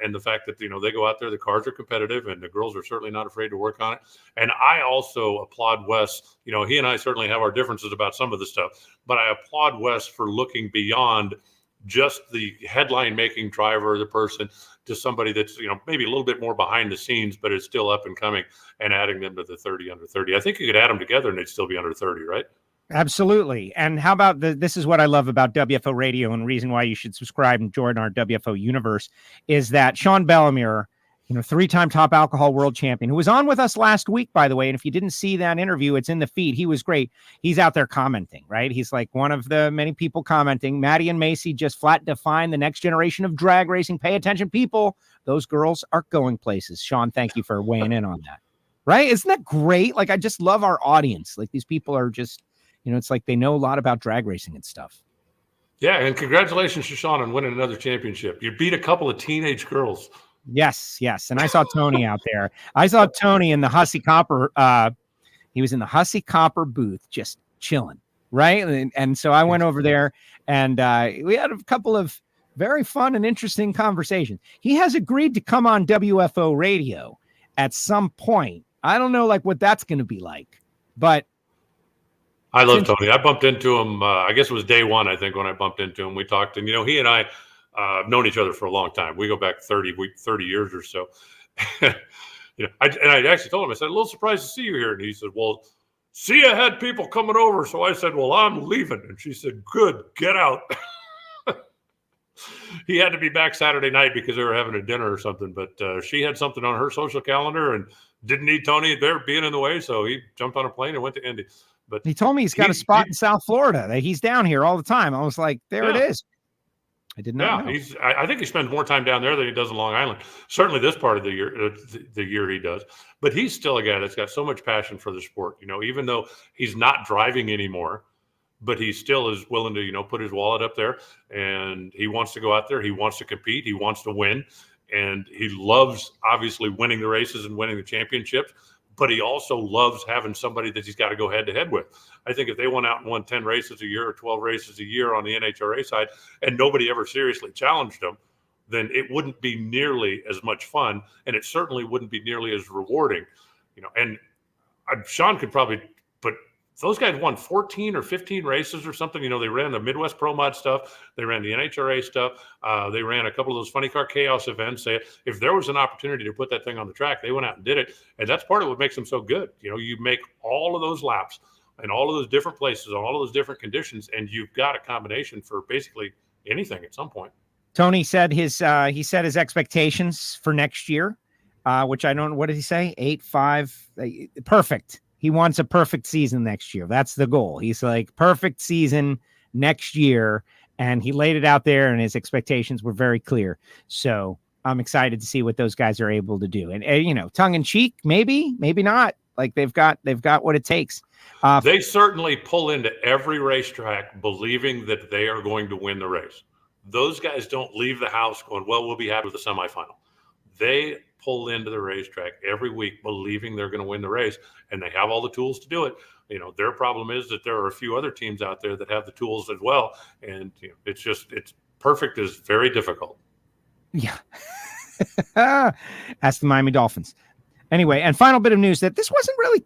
And the fact that, you know, they go out there, the cars are competitive, and the girls are certainly not afraid to work on it. And I also applaud Wes. You know, he and I certainly have our differences about some of the stuff, but I applaud Wes for looking beyond just the headline making driver, the person, to somebody that's, you know, maybe a little bit more behind the scenes, but is still up and coming, and adding them to the 30 under 30. I think you could add them together and they'd still be under 30, right? Absolutely. And how about this is what I love about WFO Radio, and reason why you should subscribe and join our WFO universe, is that Sean Bellemere, you know, 3-time top alcohol world champion, who was on with us last week, by the way. And if you didn't see that interview, it's in the feed. He was great. He's out there commenting, right? He's like one of the many people commenting. Maddie and Macy just flat define the next generation of drag racing. Pay attention, people. Those girls are going places. Sean, thank you for weighing in on that. Right? Isn't that great? Like, I just love our audience. Like, these people are just, you know, it's like they know a lot about drag racing and stuff. Yeah. And congratulations to Sean on winning another championship. You beat a couple of teenage girls. Yes. And I saw Tony out there. I saw Tony in the Hussy Copper. He was in the Hussy Copper booth, just chilling, right? And so I went over there, and we had a couple of very fun and interesting conversations. He has agreed to come on WFO Radio at some point. I don't know, like, what that's going to be like, but I love Tony. I bumped into him. I guess it was day one, I think, when I bumped into him. We talked, and, you know, he and I have known each other for a long time. We go back 30 years or so. You know, I actually told him, I said, a little surprised to see you here. And he said, well, see, I had people coming over. So I said, well, I'm leaving. And she said, good, get out. He had to be back Saturday night because they were having a dinner or something. But she had something on her social calendar and didn't need Tony there being in the way. So he jumped on a plane and went to Indy. But he told me he's got a spot in South Florida, that he's down here all the time. I was like, there it is. I did not know. I think he spends more time down there than he does in Long Island. Certainly this part of the year he does. But he's still a guy that's got so much passion for the sport. You know, even though he's not driving anymore, but he still is willing to, you know, put his wallet up there, and he wants to go out there. He wants to compete. He wants to win. And he loves, obviously, winning the races and winning the championships. But he also loves having somebody that he's got to go head-to-head with. I think if they went out and won 10 races a year or 12 races a year on the NHRA side, and nobody ever seriously challenged them, then it wouldn't be nearly as much fun, and it certainly wouldn't be nearly as rewarding. You know, and Sean could probably put Those guys won 14 or 15 races or something. They ran the Midwest Pro Mod stuff. They ran the NHRA stuff. They ran a couple of those Funny Car Chaos events. If there was an opportunity to put that thing on the track, they went out and did it. And that's part of what makes them so good. You make all of those laps in all of those different places, on all of those different conditions, and you've got a combination for basically anything at some point. Tony said his expectations for next year, which I don't. What did he say? 8-5, perfect. He wants a perfect season next year. That's the goal. He's like, perfect season next year. And he laid it out there, and his expectations were very clear. So I'm excited to see what those guys are able to do. And tongue in cheek, maybe not. Like they've got what it takes. They certainly pull into every racetrack believing that they are going to win the race. Those guys don't leave the house going, well, we'll be happy with the semifinal. They pull into the racetrack every week believing they're going to win the race, and they have all the tools to do it. Their problem is that there are a few other teams out there that have the tools as well, and it's perfect is very difficult. Yeah. Ask the Miami Dolphins. Anyway, and final bit of news that this wasn't really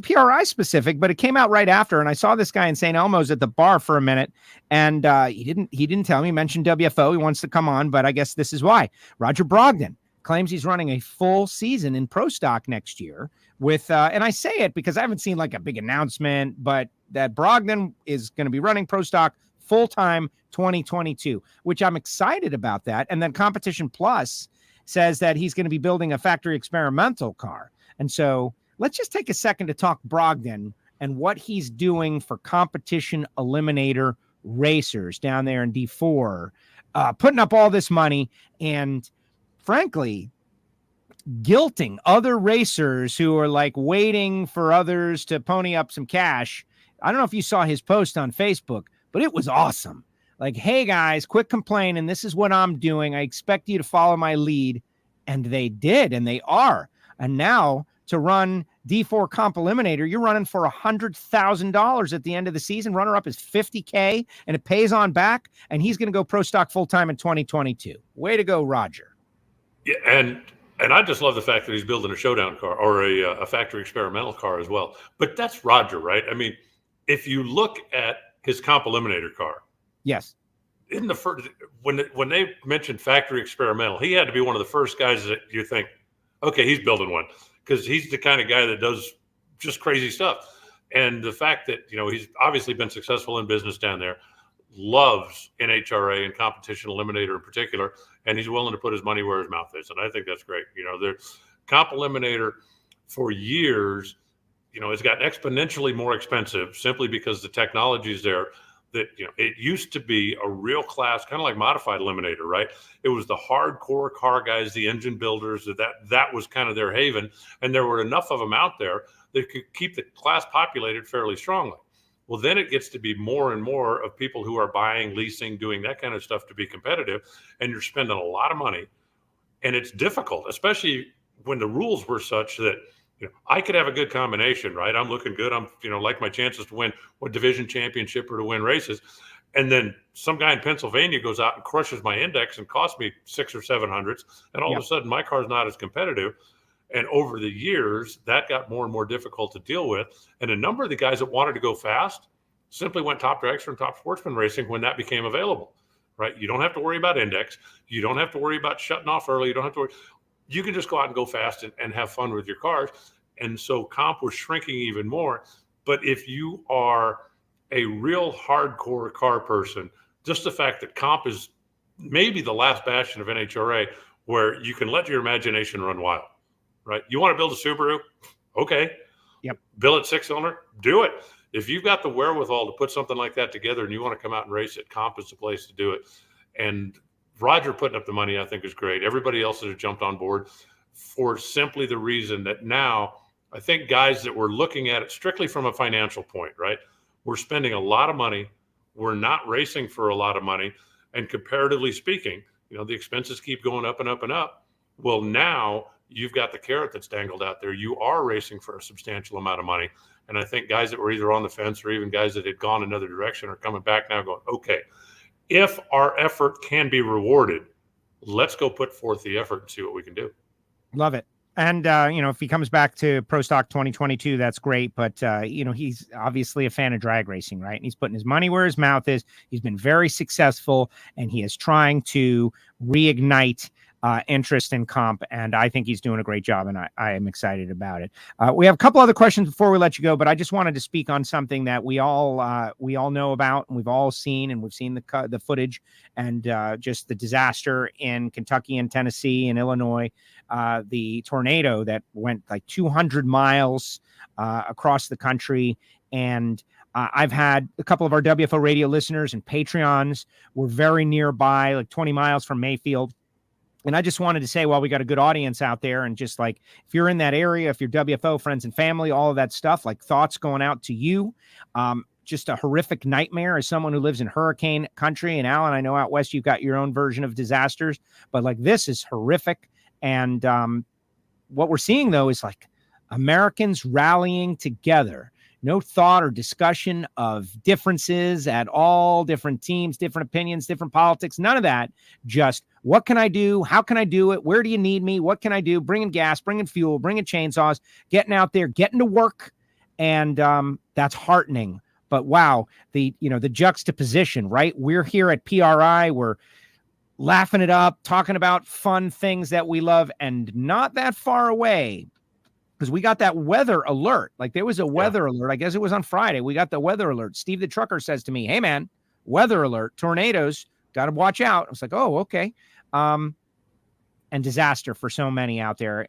PRI specific, but it came out right after, and I saw this guy in St. Elmo's at the bar for a minute, and he didn't tell me. He mentioned WFO. He wants to come on, but I guess this is why. Roger Brogdon claims he's running a full season in Pro Stock next year with, and I say it because I haven't seen like a big announcement, but that Brogdon is going to be running Pro Stock full-time 2022, which I'm excited about that. And then Competition Plus says that he's going to be building a factory experimental car. And so let's just take a second to talk Brogdon and what he's doing for competition eliminator racers down there in D4, putting up all this money and frankly, guilting other racers who are like waiting for others to pony up some cash. I don't know if you saw his post on Facebook, but it was awesome. Like, hey guys, quit complaining. This is what I'm doing. I expect you to follow my lead. And they did, and they are. And now to run D4 Comp Eliminator, you're running for $100,000 at the end of the season. Runner up is $50K, and it pays on back. And he's going to go Pro Stock full time in 2022. Way to go, Roger. Yeah, and I just love the fact that he's building a showdown car or a factory experimental car as well. But that's Roger, right? I mean, if you look at his Comp Eliminator car, yes, in the first when they mentioned factory experimental, he had to be one of the first guys that you think, okay, he's building one, because he's the kind of guy that does just crazy stuff. And the fact that he's obviously been successful in business down there, loves NHRA and competition eliminator in particular, and he's willing to put his money where his mouth is, and I think that's great. The Comp Eliminator for years, it's gotten exponentially more expensive simply because the technology is there. That it used to be a real class, kind of like modified eliminator, right? It was the hardcore car guys, the engine builders, that was kind of their haven, and there were enough of them out there that could keep the class populated fairly strongly. Well, then it gets to be more and more of people who are buying, leasing, doing that kind of stuff to be competitive, and you're spending a lot of money, and it's difficult, especially when the rules were such that I could have a good combination, right? I'm looking good. I'm, like my chances to win a division championship or to win races. And then some guy in Pennsylvania goes out and crushes my index and costs me 600 or 700. And all of a sudden my car's not as competitive. And over the years, that got more and more difficult to deal with. And a number of the guys that wanted to go fast simply went Top Dragster and Top Sportsman racing when that became available, right? You don't have to worry about index. You don't have to worry about shutting off early. You don't have to worry. You can just go out and go fast and have fun with your cars. And so comp was shrinking even more. But if you are a real hardcore car person, just the fact that comp is maybe the last bastion of NHRA where you can let your imagination run wild, right? You want to build a Subaru? Okay. Yep. Build it 6-cylinder? Do it. If you've got the wherewithal to put something like that together and you want to come out and race it, comp is the place to do it. And Roger putting up the money, I think, is great. Everybody else has jumped on board for simply the reason that now I think guys that were looking at it strictly from a financial point, right? We're spending a lot of money. We're not racing for a lot of money. And comparatively speaking, the expenses keep going up and up and up. Well, now you've got the carrot that's dangled out there. You are racing for a substantial amount of money. And I think guys that were either on the fence or even guys that had gone another direction are coming back now going, okay, if our effort can be rewarded, let's go put forth the effort and see what we can do. Love it. And, if he comes back to Pro Stock 2022, that's great. But, he's obviously a fan of drag racing, right? And he's putting his money where his mouth is. He's been very successful, and he is trying to reignite interest in comp. And I think he's doing a great job, and I am excited about it. We have a couple other questions before we let you go, but I just wanted to speak on something that we all know about, and we've all seen, and we've seen the footage, and just the disaster in Kentucky and Tennessee and Illinois. The tornado that went like 200 miles across the country. And I've had a couple of our WFO radio listeners and Patreons were very nearby, like 20 miles from Mayfield. And I just wanted to say, well, we got a good audience out there. And just like, if you're in that area, if you're WFO friends and family, all of that stuff, like thoughts going out to you. Just a horrific nightmare as someone who lives in hurricane country. And Alan, I know out west, you've got your own version of disasters, but like this is horrific. And what we're seeing, though, is like Americans rallying together. No thought or discussion of differences at all, different teams, different opinions, different politics, none of that. Just what can I do? How can I do it? Where do you need me? What can I do? Bringing gas, bringing fuel, bringing chainsaws, getting out there, getting to work. And that's heartening. But wow, the juxtaposition, right? We're here at PRI. We're laughing it up, talking about fun things that we love, and not that far away, because we got that weather alert. Like there was a weather alert. I guess it was on Friday. We got the weather alert. Steve the trucker says to me, "Hey man, weather alert, tornadoes, got to watch out." I was like, "Oh, okay." And disaster for so many out there.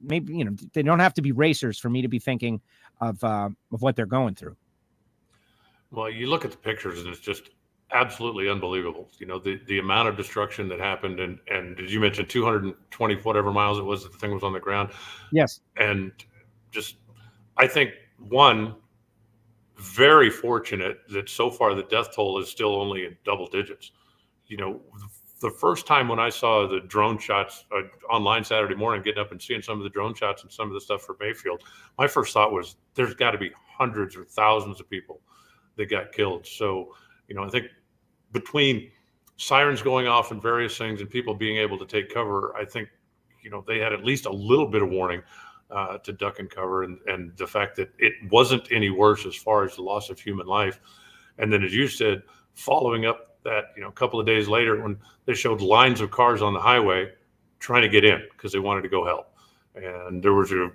Maybe they don't have to be racers for me to be thinking of what they're going through. Well, you look at the pictures and it's just absolutely unbelievable. The amount of destruction that happened, and did you mention 220 whatever miles it was that the thing was on the ground? Yes. And just, I think, one, very fortunate that so far the death toll is still only in double digits. The first time when I saw the drone shots online Saturday morning, getting up and seeing some of the drone shots and some of the stuff for Mayfield, my first thought was there's got to be hundreds or thousands of people that got killed. So, I think between sirens going off and various things and people being able to take cover, I think, they had at least a little bit of warning to duck and cover, and the fact that it wasn't any worse as far as the loss of human life. And then, as you said, following up that, a couple of days later when they showed lines of cars on the highway trying to get in because they wanted to go help. And there was a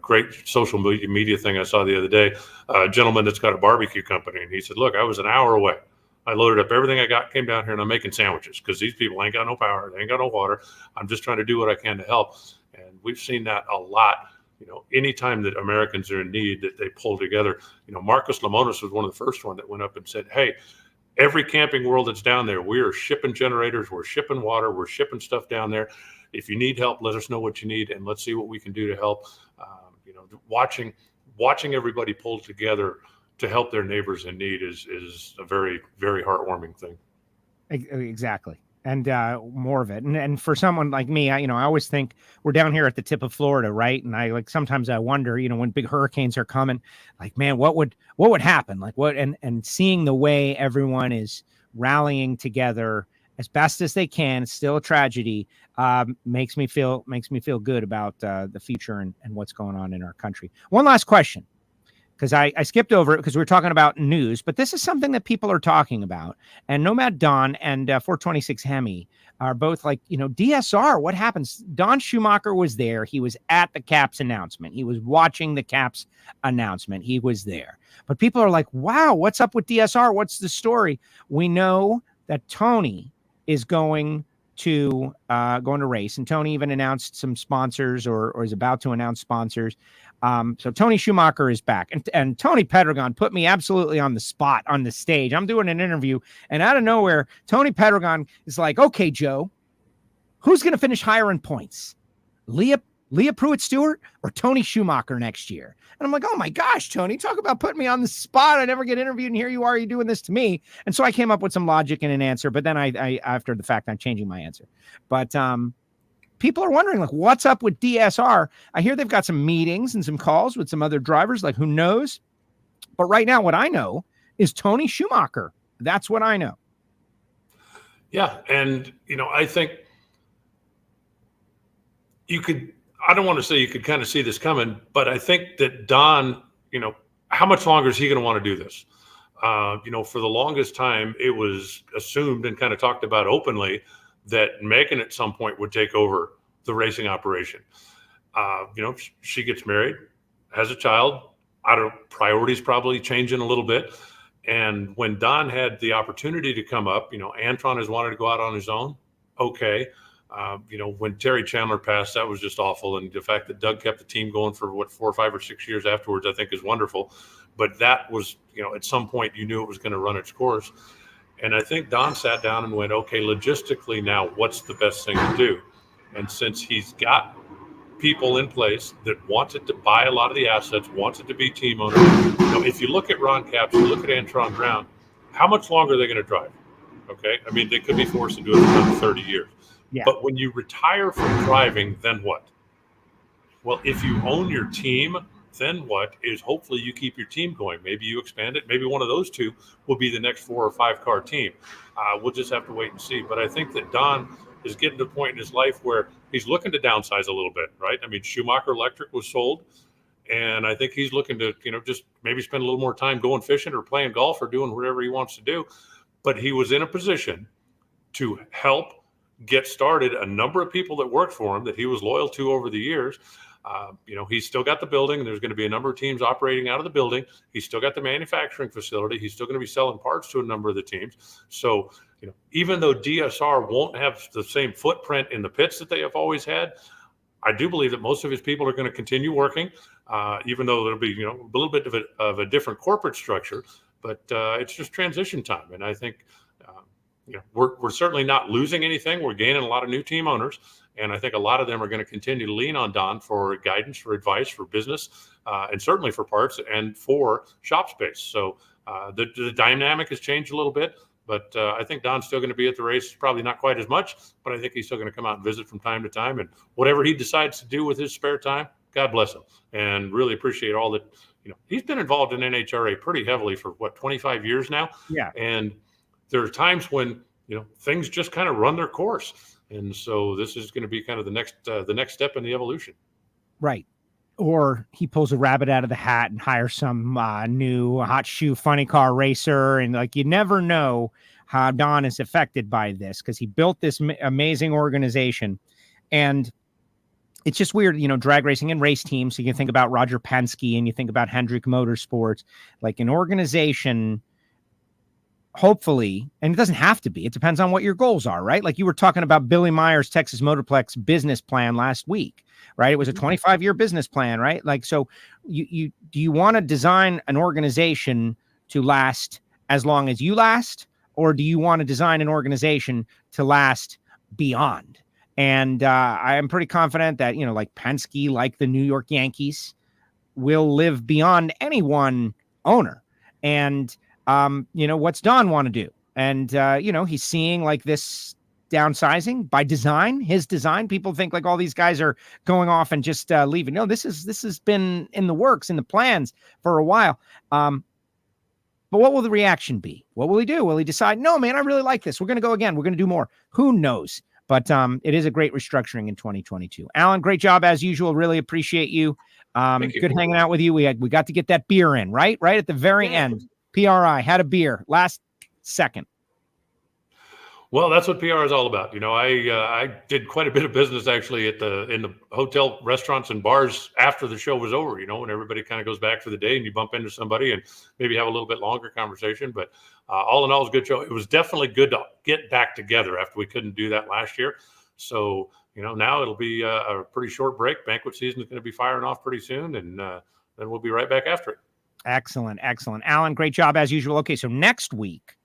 great social media thing I saw the other day, a gentleman that's got a barbecue company. And he said, look, I was an hour away. I loaded up everything I got, came down here, and I'm making sandwiches because these people ain't got no power. They ain't got no water. I'm just trying to do what I can to help. And we've seen that a lot. Anytime that Americans are in need, that they pull together. Marcus Lemonis was one of the first one that went up and said, hey, every Camping World that's down there, we are shipping generators, we're shipping water, we're shipping stuff down there. If you need help, let us know what you need, and let's see what we can do to help. Watching everybody pull together to help their neighbors in need is a very, very heartwarming thing. Exactly. And more of it. And for someone like me, I always think we're down here at the tip of Florida, right? And sometimes I wonder, when big hurricanes are coming, like, man, what would happen? Like what, and seeing the way everyone is rallying together as best as they can, it's still a tragedy, makes me feel good about the future and what's going on in our country. One last question, because I skipped over it because we were talking about news, but this is something that people are talking about. And Nomad Don and 426 Hemi are both like, DSR, what happens? Don Schumacher was there. He was at the Caps announcement. He was watching the Caps announcement. He was there. But people are like, wow, what's up with DSR? What's the story? We know that Tony is going to race, and Tony even announced some sponsors or is about to announce sponsors. So Tony Schumacher is back, and Tony Pedregon put me absolutely on the spot on the stage. I'm doing an interview, and out of nowhere, Tony Pedregon is like, okay, Joe, who's going to finish higher in points? Leah Pruitt-Stewart or Tony Schumacher next year? And I'm like, oh my gosh, Tony, talk about putting me on the spot. I never get interviewed, and here you are, you doing this to me. And so I came up with some logic and an answer, but then I after the fact, I'm changing my answer. But people are wondering, like, what's up with DSR? I hear they've got some meetings and some calls with some other drivers, like, who knows? But right now, what I know is Tony Schumacher. That's what I know. Yeah. And, I think I don't want to say you could kind of see this coming, but I think that Don, how much longer is he going to want to do this? For the longest time, it was assumed and kind of talked about openly that Megan at some point would take over the racing operation. She gets married, has a child. Priorities probably changing a little bit. And when Don had the opportunity to come up, Antron has wanted to go out on his own. Okay. When Terry Chandler passed, that was just awful. And the fact that Doug kept the team going for 4 or 5 or 6 years afterwards, I think is wonderful. But that was, at some point you knew it was going to run its course. And I think Don sat down and went, okay, logistically now, what's the best thing to do? And since he's got people in place that wanted to buy a lot of the assets, wanted to be team owners, if you look at Ron Capps, you look at Antron Brown, how much longer are they going to drive? Okay. I mean, they could be forced to do it for another 30 years. Yeah. But when you retire from driving, then what? Well, if you own your team, then what is hopefully you keep your team going. Maybe you expand it. Maybe one of those two will be the next 4 or 5 car team. We'll just have to wait and see. But I think that Don is getting to a point in his life where he's looking to downsize a little bit, right? I mean, Schumacher Electric was sold, and I think he's looking to, just maybe spend a little more time going fishing or playing golf or doing whatever he wants to do. But he was in a position to help get started a number of people that worked for him that he was loyal to over the years. He's still got the building, and there's going to be a number of teams operating out of the building. He's still got the manufacturing facility. He's still going to be selling parts to a number of the teams. So, even though DSR won't have the same footprint in the pits that they have always had, I do believe that most of his people are going to continue working, even though there'll be, a little bit of a different corporate structure. But it's just transition time. And I think, we're certainly not losing anything. We're gaining a lot of new team owners. And I think a lot of them are going to continue to lean on Don for guidance, for advice, for business, and certainly for parts and for shop space. So the dynamic has changed a little bit, but I think Don's still going to be at the race, probably not quite as much, but I think he's still going to come out and visit from time to time. And whatever he decides to do with his spare time, God bless him. And really appreciate all that. He's been involved in NHRA pretty heavily for 25 years now. Yeah. And there are times when, things just kind of run their course. And so this is going to be kind of the next step in the evolution. Right. Or he pulls a rabbit out of the hat and hires some new hot shoe funny car racer. And you never know how Don is affected by this because he built this amazing organization. And it's just weird, drag racing and race teams. So you can think about Roger Penske and you think about Hendrick Motorsports, like an organization. Hopefully, and it doesn't have to be, it depends on what your goals are, right? Like you were talking about Billy Meyer's Texas Motorplex business plan last week, right? It was a 25-year business plan, right? So do you want to design an organization to last as long as you last, or do you want to design an organization to last beyond? And I am pretty confident that, like Penske, like the New York Yankees, will live beyond any one owner. And what's Don want to do? And, he's seeing like this downsizing by design, his design. People think like all these guys are going off and just leaving. No, this has been in the works, in the plans for a while. But what will the reaction be? What will he do? Will he decide, no, man, I really like this. We're going to go again. We're going to do more. Who knows? But it is a great restructuring in 2022. Alan, great job as usual. Really appreciate you. Good hanging out with you. We got to get that beer in, right at the very end. PRI had a beer last second. Well, that's what PR is all about. I did quite a bit of business actually in the hotel, restaurants, and bars after the show was over. When everybody kind of goes back for the day and you bump into somebody and maybe have a little bit longer conversation. But all in all, it was a good show. It was definitely good to get back together after we couldn't do that last year. So now it'll be a pretty short break. Banquet season is going to be firing off pretty soon, and then we'll be right back after it. Excellent. Alan, great job as usual. Okay, so next week,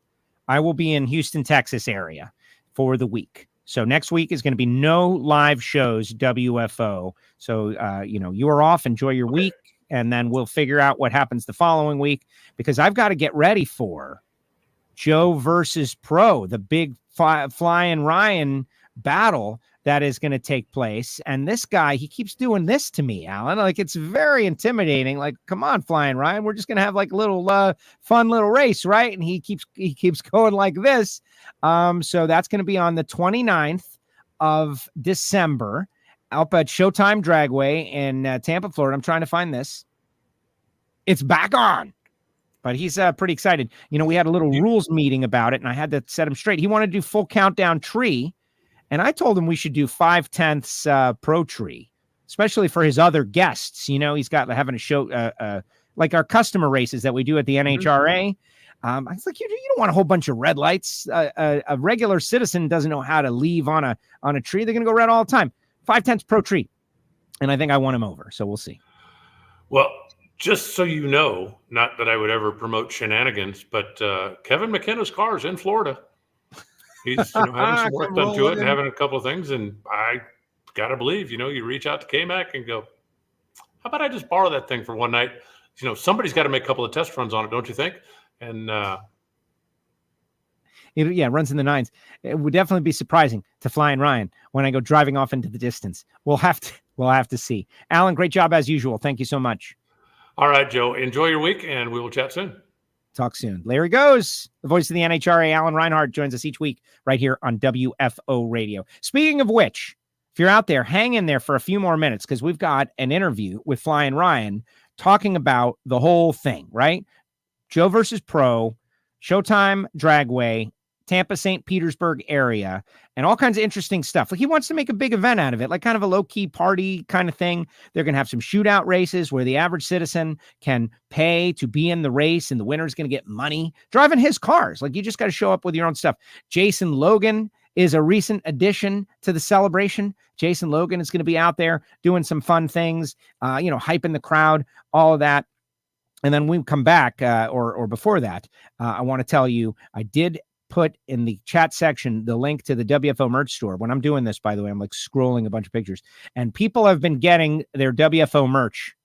I will be in Houston, Texas area for the week. So next week is going to be no live shows, WFO. So, you are off. Enjoy your week, and then we'll figure out what happens the following week because I've got to get ready for Joe versus Pro, the big Flying Ryan battle that is going to take place. And this guy, he keeps doing this to me, Alan. Like, it's very intimidating. Like, come on, Flying Ryan. We're just going to have like a little fun little race, right? And he keeps going like this. So that's going to be on the 29th of December. up at Showtime Dragway in Tampa, Florida. I'm trying to find this. It's back on. But he's pretty excited. You know, we had a little rules meeting about it, and I had to set him straight. He wanted to do full countdown tree, and I told him we should do 5/10 pro tree, especially for his other guests. You know, he's got having a show like our customer races that we do at the NHRA. I was like, you don't want a whole bunch of red lights. A regular citizen doesn't know how to leave on a tree. They're going to go red all the time. 5/10 pro tree, and I think I won him over. So we'll see. Well, just so you know, not that I would ever promote shenanigans, but Kevin McKenna's car is in Florida. He's having some work done to it and having a couple of things. And I got to believe, you reach out to K-Mac and go, how about I just borrow that thing for one night? Somebody's got to make a couple of test runs on it, don't you think? And it runs in the nines. It would definitely be surprising to Flying Ryan when I go driving off into the distance. We'll have to see. Alan, great job as usual. Thank you so much. All right, Joe, enjoy your week, and we will chat soon. Talk soon. There he goes. The voice of the NHRA, Alan Reinhart, joins us each week right here on WFO Radio. Speaking of which, if you're out there, hang in there for a few more minutes because we've got an interview with Flying Ryan talking about the whole thing, right? Joe versus Pro, Showtime Dragway, Tampa, St. Petersburg area, and all kinds of interesting stuff. Like he wants to make a big event out of it, like kind of a low-key party kind of thing. They're going to have some shootout races where the average citizen can pay to be in the race, and the winner's going to get money driving his cars. Like you just got to show up with your own stuff. Jason Logan is a recent addition to the celebration. Jason Logan is going to be out there doing some fun things, hyping the crowd, all of that. And then when we come back, or before that, I want to tell you, I did put in the chat section the link to the WFO merch store. When I'm doing this, by the way, I'm like scrolling a bunch of pictures, and people have been getting their WFO merch,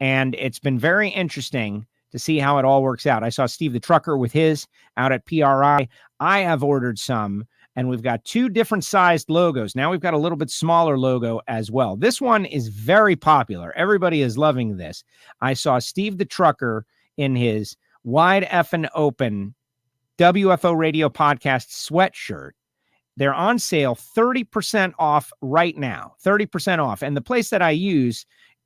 and it's been very interesting to see how it all works out. I saw Steve the Trucker with his out at PRI. I have ordered some, and we've got 2 different sized logos. Now we've got a little bit smaller logo as well. This one is very popular. Everybody is loving this. I saw Steve the Trucker in his wide effing open WFO Radio Podcast sweatshirt. They're on sale 30% off right now, 30% off. And the place that I use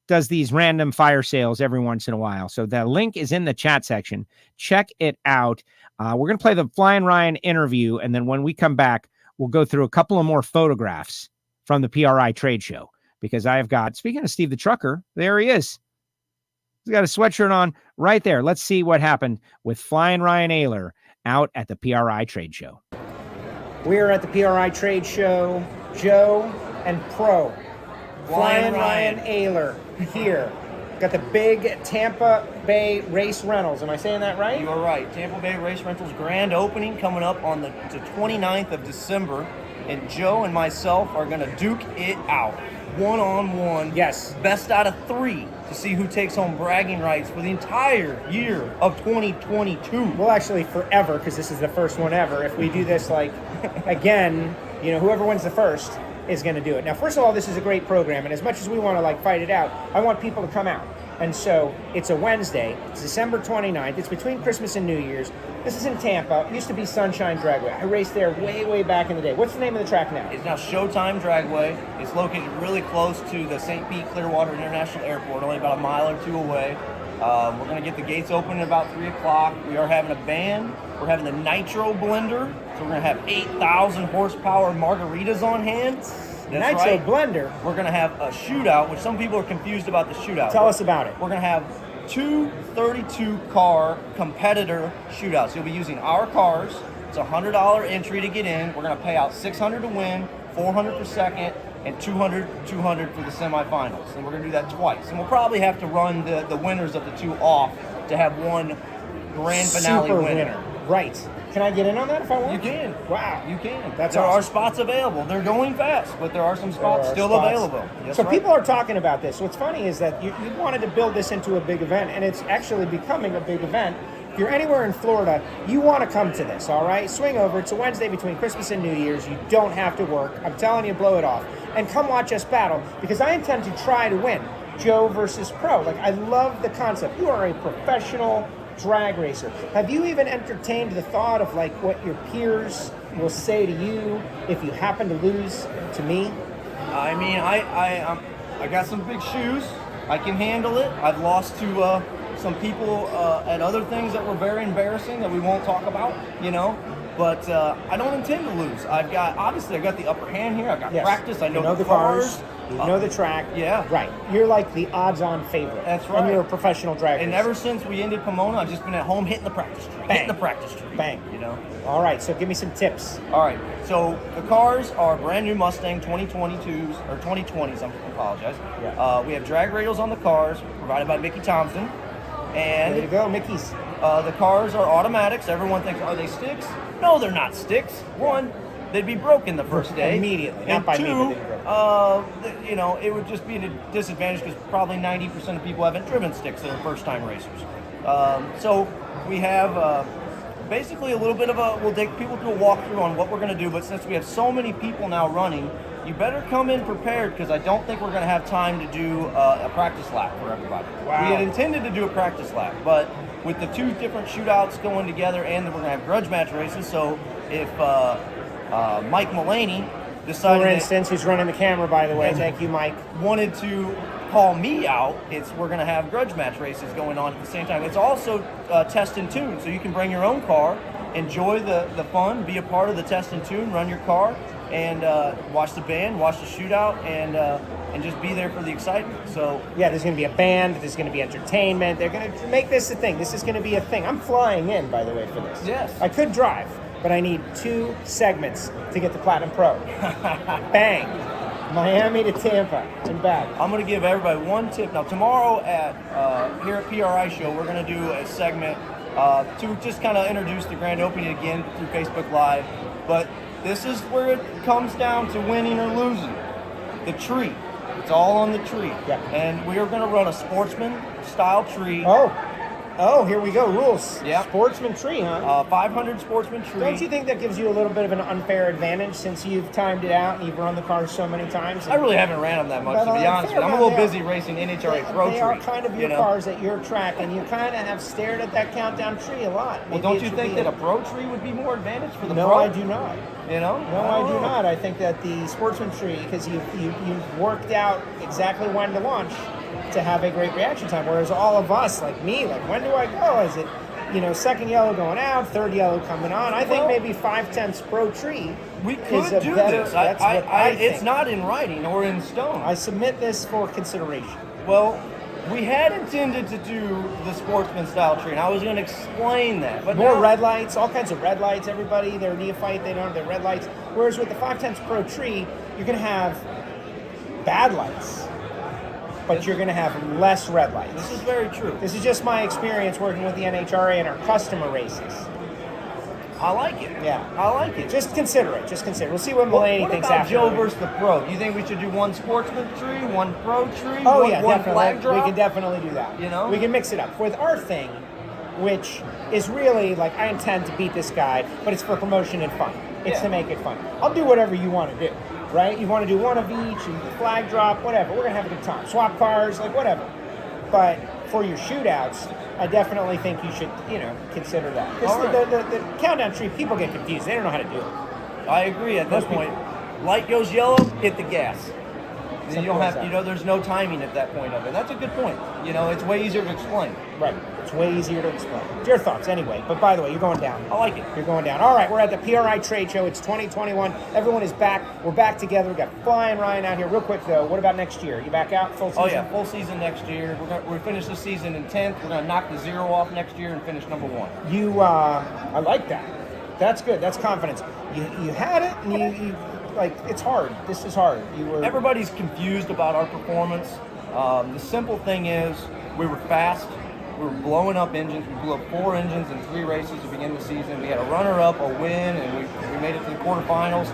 does these random fire sales every once in a while. So the link is in the chat section. Check it out. We're going to play the Flying Ryan interview. And then when we come back, we'll go through a couple of more photographs from the PRI trade show, because I've got, speaking of Steve the Trucker, there he is. He's got a sweatshirt on right there. Let's see what happened with Flying Ryan Ayler out at the PRI trade show. We're at the PRI trade show. Joe and Pro. Flying Ryan Ayler here. Got the big Tampa Bay Race Rentals. Am I saying that right? You are right. Tampa Bay Race Rentals grand opening coming up on the 29th of December. And Joe and myself are going to duke it out. One-on-one. Yes. Best out of 3 to see who takes home bragging rights for the entire year of 2022. Well, actually, forever, because this is the first one ever. If we do this, again, whoever wins the first is going to do it. Now, first of all, this is a great program, and as much as we want to, fight it out, I want people to come out. And so, it's a Wednesday. It's December 29th. It's between Christmas and New Year's. This is in Tampa. It used to be Sunshine Dragway. I raced there way, way back in the day. What's the name of the track now? It's now Showtime Dragway. It's located really close to the St. Pete Clearwater International Airport, only about a mile or 2 away. We're going to get the gates open at about 3 o'clock. We are having a band. We're having the Nitro Blender. So we're going to have 8,000 horsepower margaritas on hand. That's Nitro right. Blender. We're going to have a shootout, which some people are confused about the shootout. Tell us about it. We're going to have 2 32-car competitor shootouts. You'll be using our cars. It's a $100 entry to get in. We're going to pay out $600 to win, $400 for second, and $200 for the semifinals. And we're going to do that twice. And we'll probably have to run the winners of the 2 off to have one grand finale winner. Right. Can I get in on that if I want? You can. Wow. You can. That's there awesome. are spots available. They're going fast, but there are some spots still available. Yes, so right. people are talking about this. What's funny is that you wanted to build this into a big event, and it's actually becoming a big event. If you're anywhere in Florida, you want to come to this, all right? Swing over. It's a Wednesday between Christmas and New Year's. You don't have to work. I'm telling you, blow it off. And come watch us battle, because I intend to try to win. Joe versus Pro. I love the concept. You are a professional drag racer. Have you even entertained the thought of what your peers will say to you if you happen to lose to me? I mean, I got some big shoes. I can handle it. I've lost to some people at other things that were very embarrassing that we won't talk about, you know. But I don't intend to lose. I've got the upper hand here. I've got practice. I know, the cars. You know the track. Yeah. Right. You're like the odds-on favorite. That's right. And you're a professional drag And racer. ever since we ended Pomona, I've just been at home hitting the practice tree. Bang. Hitting the practice tree. Bang. You know. All right. So give me some tips. All right. So the cars are brand new Mustang 2022s or 2020s. I apologize. Yeah. We have drag radials on the cars provided by Mickey Thompson. And Way to go, Mickey's. the cars are automatics. Everyone thinks, are they sticks? No, they're not sticks. One, they'd be broken the first day. Immediately. And Not by two, me, but they'd be broken. you know, it would just be a disadvantage because probably 90% of people haven't driven sticks. They're first-time racers. So we have basically a little bit of we'll take people through a walkthrough on what we're going to do. But since we have so many people now running, you better come in prepared because I don't think we're going to have time to do a practice lap for everybody. Wow. We had intended to do a practice lap, but with the two different shootouts going together and then we're going to have grudge match races, so if Mike Mullaney decided For instance, who's running the camera, by the way. And- Thank you, Mike. wanted to call me out, we're going to have grudge match races going on at the same time. It's also test and tune, so you can bring your own car, enjoy the fun, be a part of the test and tune, run your car, and watch the band, watch the shootout, and just be there for the excitement. So Yeah, there's going to be a band. There's going to be entertainment. They're going to make this a thing. This is going to be a thing. I'm flying in, by the way, for this. Yes. I could drive, but I need 2 segments to get the Platinum Pro. Bang. Miami to Tampa and back. I'm going to give everybody one tip. Now, tomorrow here at PRI Show, we're going to do a segment to just kind of introduce the grand opening again through Facebook Live. But this is where it comes down to winning or losing. The tree. It's all on the tree. Yeah. And we are going to run a sportsman-style tree. Oh, here we go. Rules. Yep. Sportsman tree, huh? 500 sportsman tree. Don't you think that gives you a little bit of an unfair advantage since you've timed it out and you've run the cars so many times? I really haven't ran them that much, to be honest with you. I'm a little busy racing NHRA Pro Tree. They are kind of your you know? cars at your track, and you kind of have stared at that countdown tree a lot. Well, Maybe don't it you should think be that a Pro Tree would be more advantage for the No, Pro? I do not. You know? No, I do not. I think that the sportsman tree, because you've worked out exactly when to launch to have a great reaction time, whereas all of us, like me, like when do I go? Is it, second yellow going out, third yellow coming on? I think maybe 5/10 Pro Tree. We is could a do better, this. That's what I think. It's not in writing or in stone. I submit this for consideration. Well, we had intended to do the sportsman style tree, and I was going to explain that. But More now, red lights, all kinds of red lights. Everybody, they're neophyte, they don't have their red lights. Whereas with the 5/10 Pro Tree, you're going to have bad lights, but you're going to have less red lights. this is very true. This is just my experience working with the NHRA and our customer races. I like it. Yeah. I like it. Just consider it. Just consider. We'll see what Mulaney what thinks about after. Joe versus the Pro? Do you think we should do one sportsman tree, one Pro tree, Oh one, yeah, one definitely. flag drop? We can definitely do that. You know? we can mix it up with our thing, which is really like I intend to beat this guy, but it's for promotion and fun. It's Yeah. to make it fun. I'll do whatever you want to do, right? You want to do one of each, and flag drop, whatever. We're gonna have a good time. Swap cars, like whatever. But for your shootouts, I definitely think you should, consider that. All Because right. the countdown tree, people get confused. They don't know how to do it. I agree. At this Most people- point, light goes yellow, hit the gas. And you don't Simple as have, that. there's no timing at that point of it. That's a good point. It's way easier to explain. Right. It's way easier to explain. It's your thoughts anyway. But by the way, you're going down. I like it. You're going down. All right, we're at the PRI trade show. It's 2021. Everyone is back. We're back together. We got Flying Ryan out here. Real quick though, what about next year? You back out full season? Oh yeah, full season next year. We're finish the season in 10th. We're gonna knock the 0 off next year and finish number 1. You, I like that. That's good. That's confidence. You had it, and you like it's hard. This is hard. You were. Everybody's confused about our performance. The simple thing is we were fast. We were blowing up engines. We blew up 4 engines in 3 races to begin the season. We had a runner-up, a win, and we made it to the quarterfinals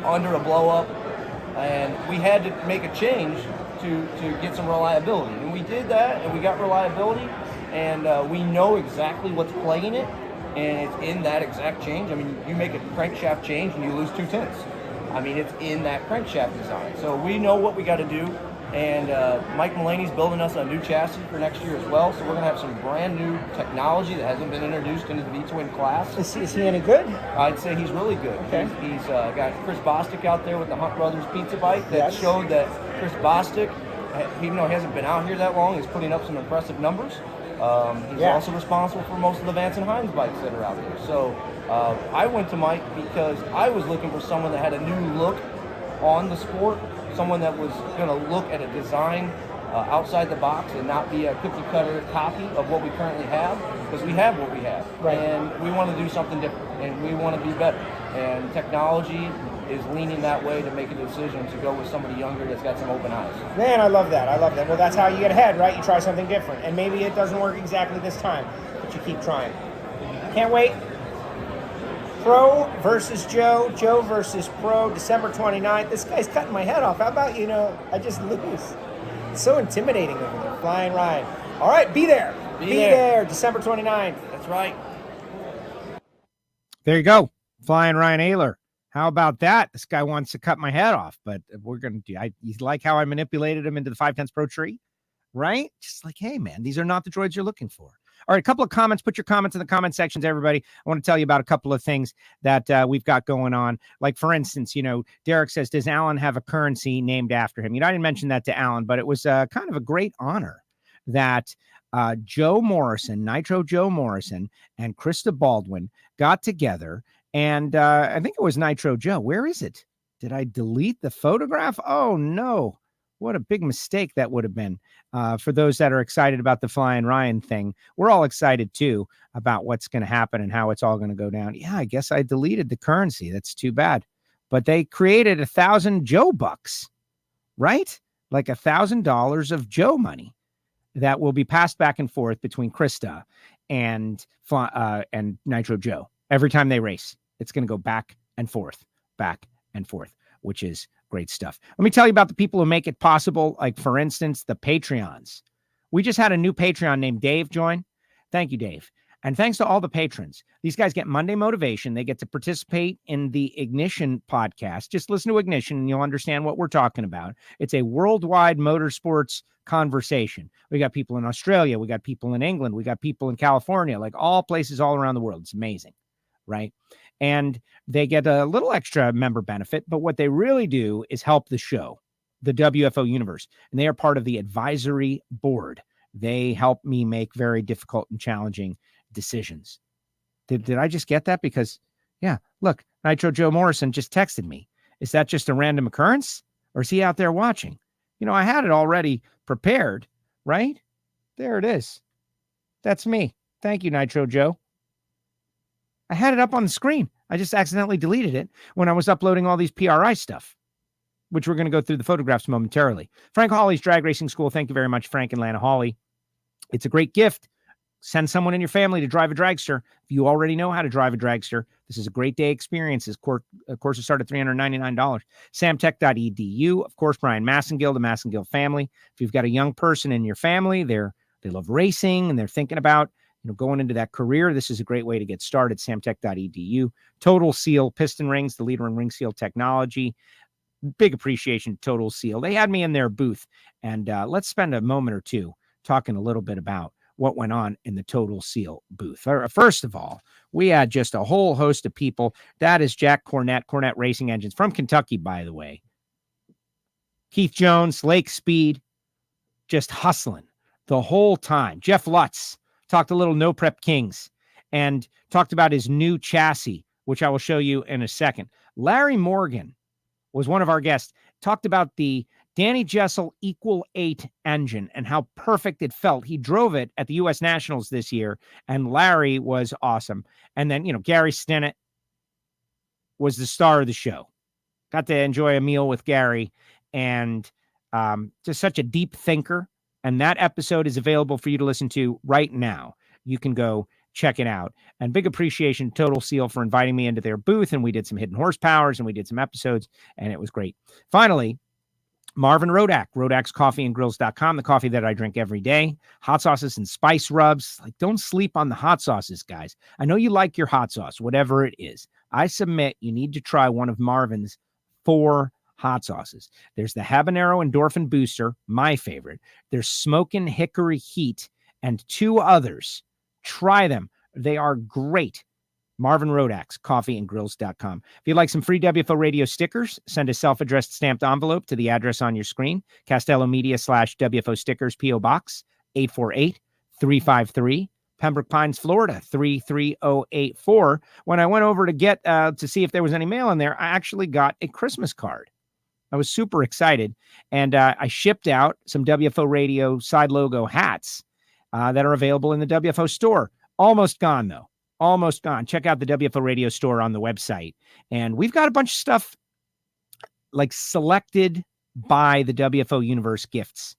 under a blow-up. And we had to make a change to get some reliability. And we did that, and we got reliability. And we know exactly what's playing it, and it's in that exact change. I mean, you make a crankshaft change, and you lose 2/10. I mean, it's in that crankshaft design. So we know what we got to do. And Mike Mulaney's building us a new chassis for next year as well. So we're going to have some brand new technology that hasn't been introduced into the V-twin class. Is he any good? I'd say he's really good. Okay. He's got Chris Bostic out there with the Hunt Brothers pizza bike that showed that Chris Bostic, even though he hasn't been out here that long, is putting up some impressive numbers. He's also responsible for most of the Vance and Hines bikes that are out there. So I went to Mike because I was looking for someone that had a new look on the sport, someone that was going to look at a design outside the box and not be a cookie cutter copy of what we currently have, because we have what we have. Right. And we want to do something different, and we want to be better. And technology is leaning that way to make a decision to go with somebody younger that's got some open eyes. Man, I love that. I love that. Well, that's how you get ahead, right? You try something different. And maybe it doesn't work exactly this time, but you keep trying. Can't wait. Pro versus Joe, Joe versus Pro, December 29th. This guy's cutting my head off. How about, I just lose. It's so intimidating over there. Flying Ryan. All right, be there. Be there, December 29th. That's right. There you go. Flying Ryan Ayler. How about that? This guy wants to cut my head off, but we're going to do. You like how I manipulated him into the 5/10 Pro tree, right? Just like, hey, man, these are not the droids you're looking for. All right, a couple of comments. Put your comments in the comment sections, everybody. I want to tell you about a couple of things that we've got going on. Like, for instance, Derek says, does Alan have a currency named after him? I didn't mention that to Alan, but it was kind of a great honor that Joe Morrison, Nitro Joe Morrison, and Krista Baldwin got together. And I think it was Nitro Joe. Where is it? Did I delete the photograph? Oh, no. What a big mistake that would have been. For those that are excited about the Flying Ryan thing, we're all excited, too, about what's going to happen and how it's all going to go down. Yeah, I guess I deleted the currency. That's too bad. But they created 1,000 Joe bucks, right? Like $1,000 of Joe money that will be passed back and forth between Krista and Nitro Joe. Every time they race, it's going to go back and forth, which is great stuff. Let me tell you about the people who make it possible. Like, for instance, the Patreons. We just had a new Patreon named Dave join. Thank you, Dave. And thanks to all the patrons. These guys get Monday motivation. They get to participate in the Ignition podcast. Just listen to Ignition and you'll understand what we're talking about. It's a worldwide motorsports conversation. We got people in Australia. We got people in England. We got people in California, like all places all around the world. It's amazing, right? And they get a little extra member benefit, but what they really do is help the show, the WFO universe. And they are part of the advisory board. They help me make very difficult and challenging decisions. Did I just get that? Because, yeah, look, Nitro Joe Morrison just texted me. Is that just a random occurrence? Or is he out there watching? I had it already prepared, right? There it is. That's me. Thank you, Nitro Joe. I had it up on the screen. I just accidentally deleted it when I was uploading all these PRI stuff, which we're going to go through the photographs momentarily. Frank Hawley's Drag Racing School. Thank you very much, Frank and Lana Hawley. It's a great gift. Send someone in your family to drive a dragster. If you already know how to drive a dragster, this is a great day experience. This courses start at $399. samtech.edu. Of course, Brian Massengill, the Massengill family. If you've got a young person in your family, they love racing and they're thinking about going into that career, this is a great way to get started. samtech.edu. Total Seal piston rings, the leader in ring seal technology. Big appreciation to Total Seal. They had me in their booth, and let's spend a moment or two talking a little bit about what went on in the Total Seal booth. First of all, we had just a whole host of people. That is Jack Cornett Racing Engines from Kentucky, by the way. Keith Jones, Lake Speed, just hustling the whole time. Jeff Lutz talked a little No Prep Kings and talked about his new chassis, which I will show you in a second. Larry Morgan was one of our guests, talked about the Danny Jessel Equal 8 engine and how perfect it felt. He drove it at the U.S. Nationals this year, and Larry was awesome. And then, Gary Stennett was the star of the show. Got to enjoy a meal with Gary, and just such a deep thinker. And that episode is available for you to listen to right now. You can go check it out. And big appreciation to Total Seal for inviting me into their booth. And we did some hidden horsepowers and we did some episodes, and it was great. Finally, Marvin Rodak, rodakscoffeeandgrills.com, the coffee that I drink every day. Hot sauces and spice rubs. Like, don't sleep on the hot sauces, guys. I know you like your hot sauce, whatever it is. I submit you need to try one of Marvin's 4 hot sauces. There's the habanero endorphin booster, my favorite. There's smokin' hickory heat and 2 others. Try them. They are great. Marvin Rodax, coffeeandgrills.com. If you'd like some free WFO radio stickers, send a self-addressed stamped envelope to the address on your screen. Castello Media /WFO stickers, P.O. Box 848-353, Pembroke Pines, Florida 33084. When I went over to get to see if there was any mail in there, I actually got a Christmas card. I was super excited, and I shipped out some WFO radio side logo hats that are available in the WFO store. Almost gone, though. Almost gone. Check out the WFO radio store on the website. And we've got a bunch of stuff like selected by the WFO Universe gifts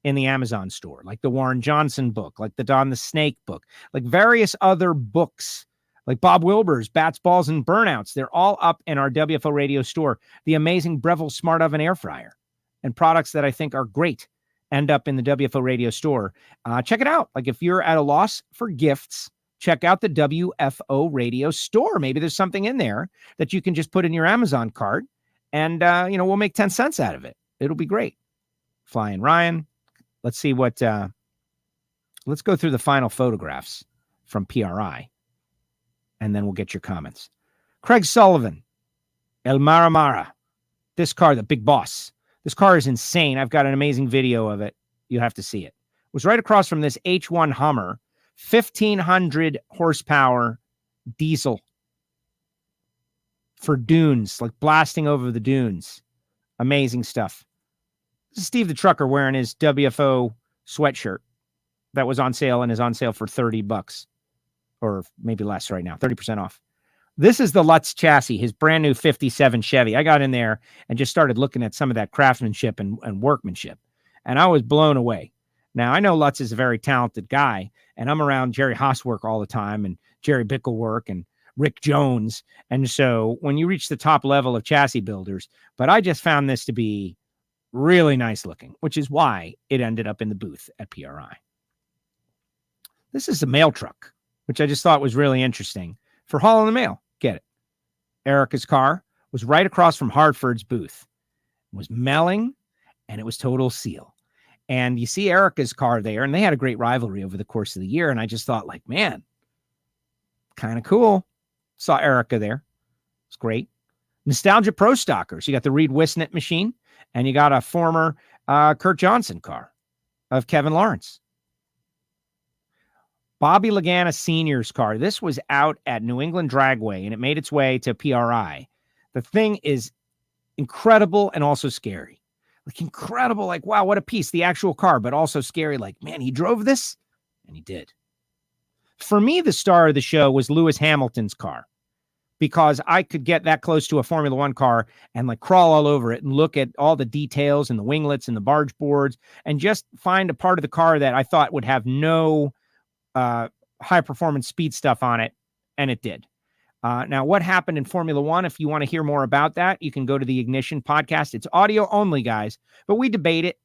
in the Amazon store, like the Warren Johnson book, like the Don the Snake book, like various other books, like Bob Wilbur's Bats, Balls, and Burnouts. They're all up in our WFO radio store. The amazing Breville Smart Oven Air Fryer and products that I think are great end up in the WFO radio store. Check it out. Like if you're at a loss for gifts, check out the WFO radio store. Maybe there's something in there that you can just put in your Amazon cart and, we'll make 10 cents out of it. It'll be great. Flying Ryan. Let's see what, let's go through the final photographs from PRI and then we'll get your comments. Craig Sullivan, El Maramara. This car, the big boss. This car is insane. I've got an amazing video of it. You have to see it. It was right across from this H1 Hummer. 1,500 horsepower diesel for dunes, like blasting over the dunes. Amazing stuff. This is Steve the Trucker wearing his WFO sweatshirt that was on sale and is on sale for $30 or maybe less right now, 30% off. This is the Lutz chassis, his brand new 57 Chevy. I got in there and just started looking at some of that craftsmanship and workmanship, and I was blown away. Now, I know Lutz is a very talented guy, and I'm around Jerry Haaswork all the time and Jerry Bicklework and Rick Jones. And so when you reach the top level of chassis builders, but I just found this to be really nice looking, which is why it ended up in the booth at PRI. This is a mail truck, which I just thought was really interesting for hauling the mail. Get it. Erica's car was right across from Hartford's booth. It was Melling, and it was Total Seal. And you see Erica's car there, and they had a great rivalry over the course of the year. And I just thought, like, man, kind of cool. Saw Erica there. It's great. Nostalgia Pro Stockers. You got the Reed Wisnett machine, and you got a former Kurt Johnson car of Kevin Lawrence. Bobby Lagana Sr.'s car. This was out at New England Dragway, and it made its way to PRI. The thing is incredible and also scary. Like incredible, like, wow, what a piece, the actual car, but also scary. Like, man, he drove this, and he did. For me, the star of the show was Lewis Hamilton's car, because I could get that close to a Formula One car and like crawl all over it and look at all the details and the winglets and the barge boards and just find a part of the car that I thought would have no high performance speed stuff on it. And it did. Now, what happened in Formula One? If you want to hear more about that, you can go to the Ignition podcast. It's audio only, guys, but we debate it.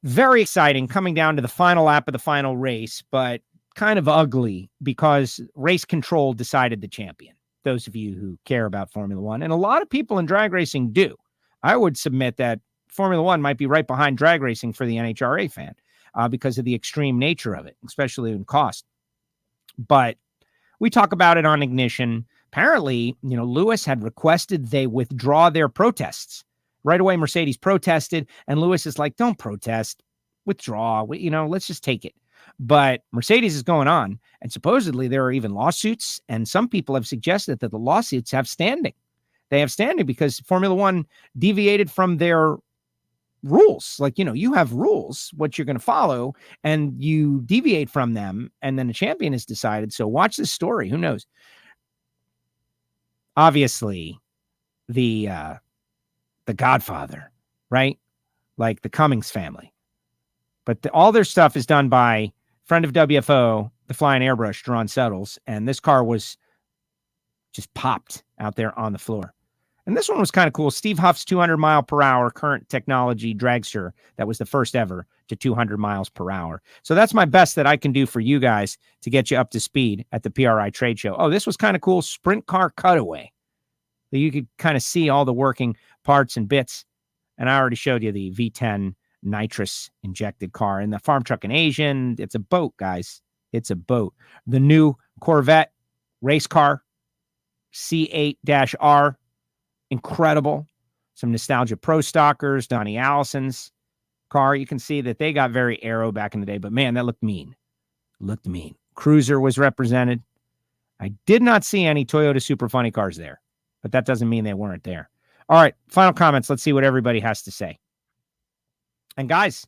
Very exciting coming down to the final lap of the final race, but kind of ugly because race control decided the champion. Those of you who care about Formula One, and a lot of people in drag racing do. I would submit that Formula One might be right behind drag racing for the NHRA fan because of the extreme nature of it, especially in cost. But we talk about it on Ignition. Apparently, Lewis had requested they withdraw their protests. Right away, Mercedes protested, and Lewis is like, don't protest, withdraw, let's just take it. But Mercedes is going on, and supposedly there are even lawsuits, and some people have suggested that the lawsuits have standing. They have standing because Formula One deviated from their rules. Like, you have rules, what you're going to follow, and you deviate from them, and then a champion is decided. So watch this story. Who knows? Obviously, the Godfather, right? Like the Cummings family. But all their stuff is done by friend of WFO, the Flying Airbrush, Drawn Settles, and this car was just popped out there on the floor. And this one was kind of cool. Steve Huff's 200 mile per hour current technology dragster. That was the first ever to 200 miles per hour. So that's my best that I can do for you guys to get you up to speed at the PRI trade show. Oh, this was kind of cool. Sprint car cutaway. that you could kind of see all the working parts and bits. And I already showed you the V10 nitrous injected car and the farm truck in Asian. It's a boat, guys. It's a boat. The new Corvette race car, C8-R, incredible. Some nostalgia pro stockers, Donnie Allison's car. You can see that they got very aero back in the day, but man, that looked mean. Looked mean. Cruiser was represented. I did not see any Toyota Super Funny cars there, but that doesn't mean they weren't there. All right, final comments. Let's see what everybody has to say. And guys,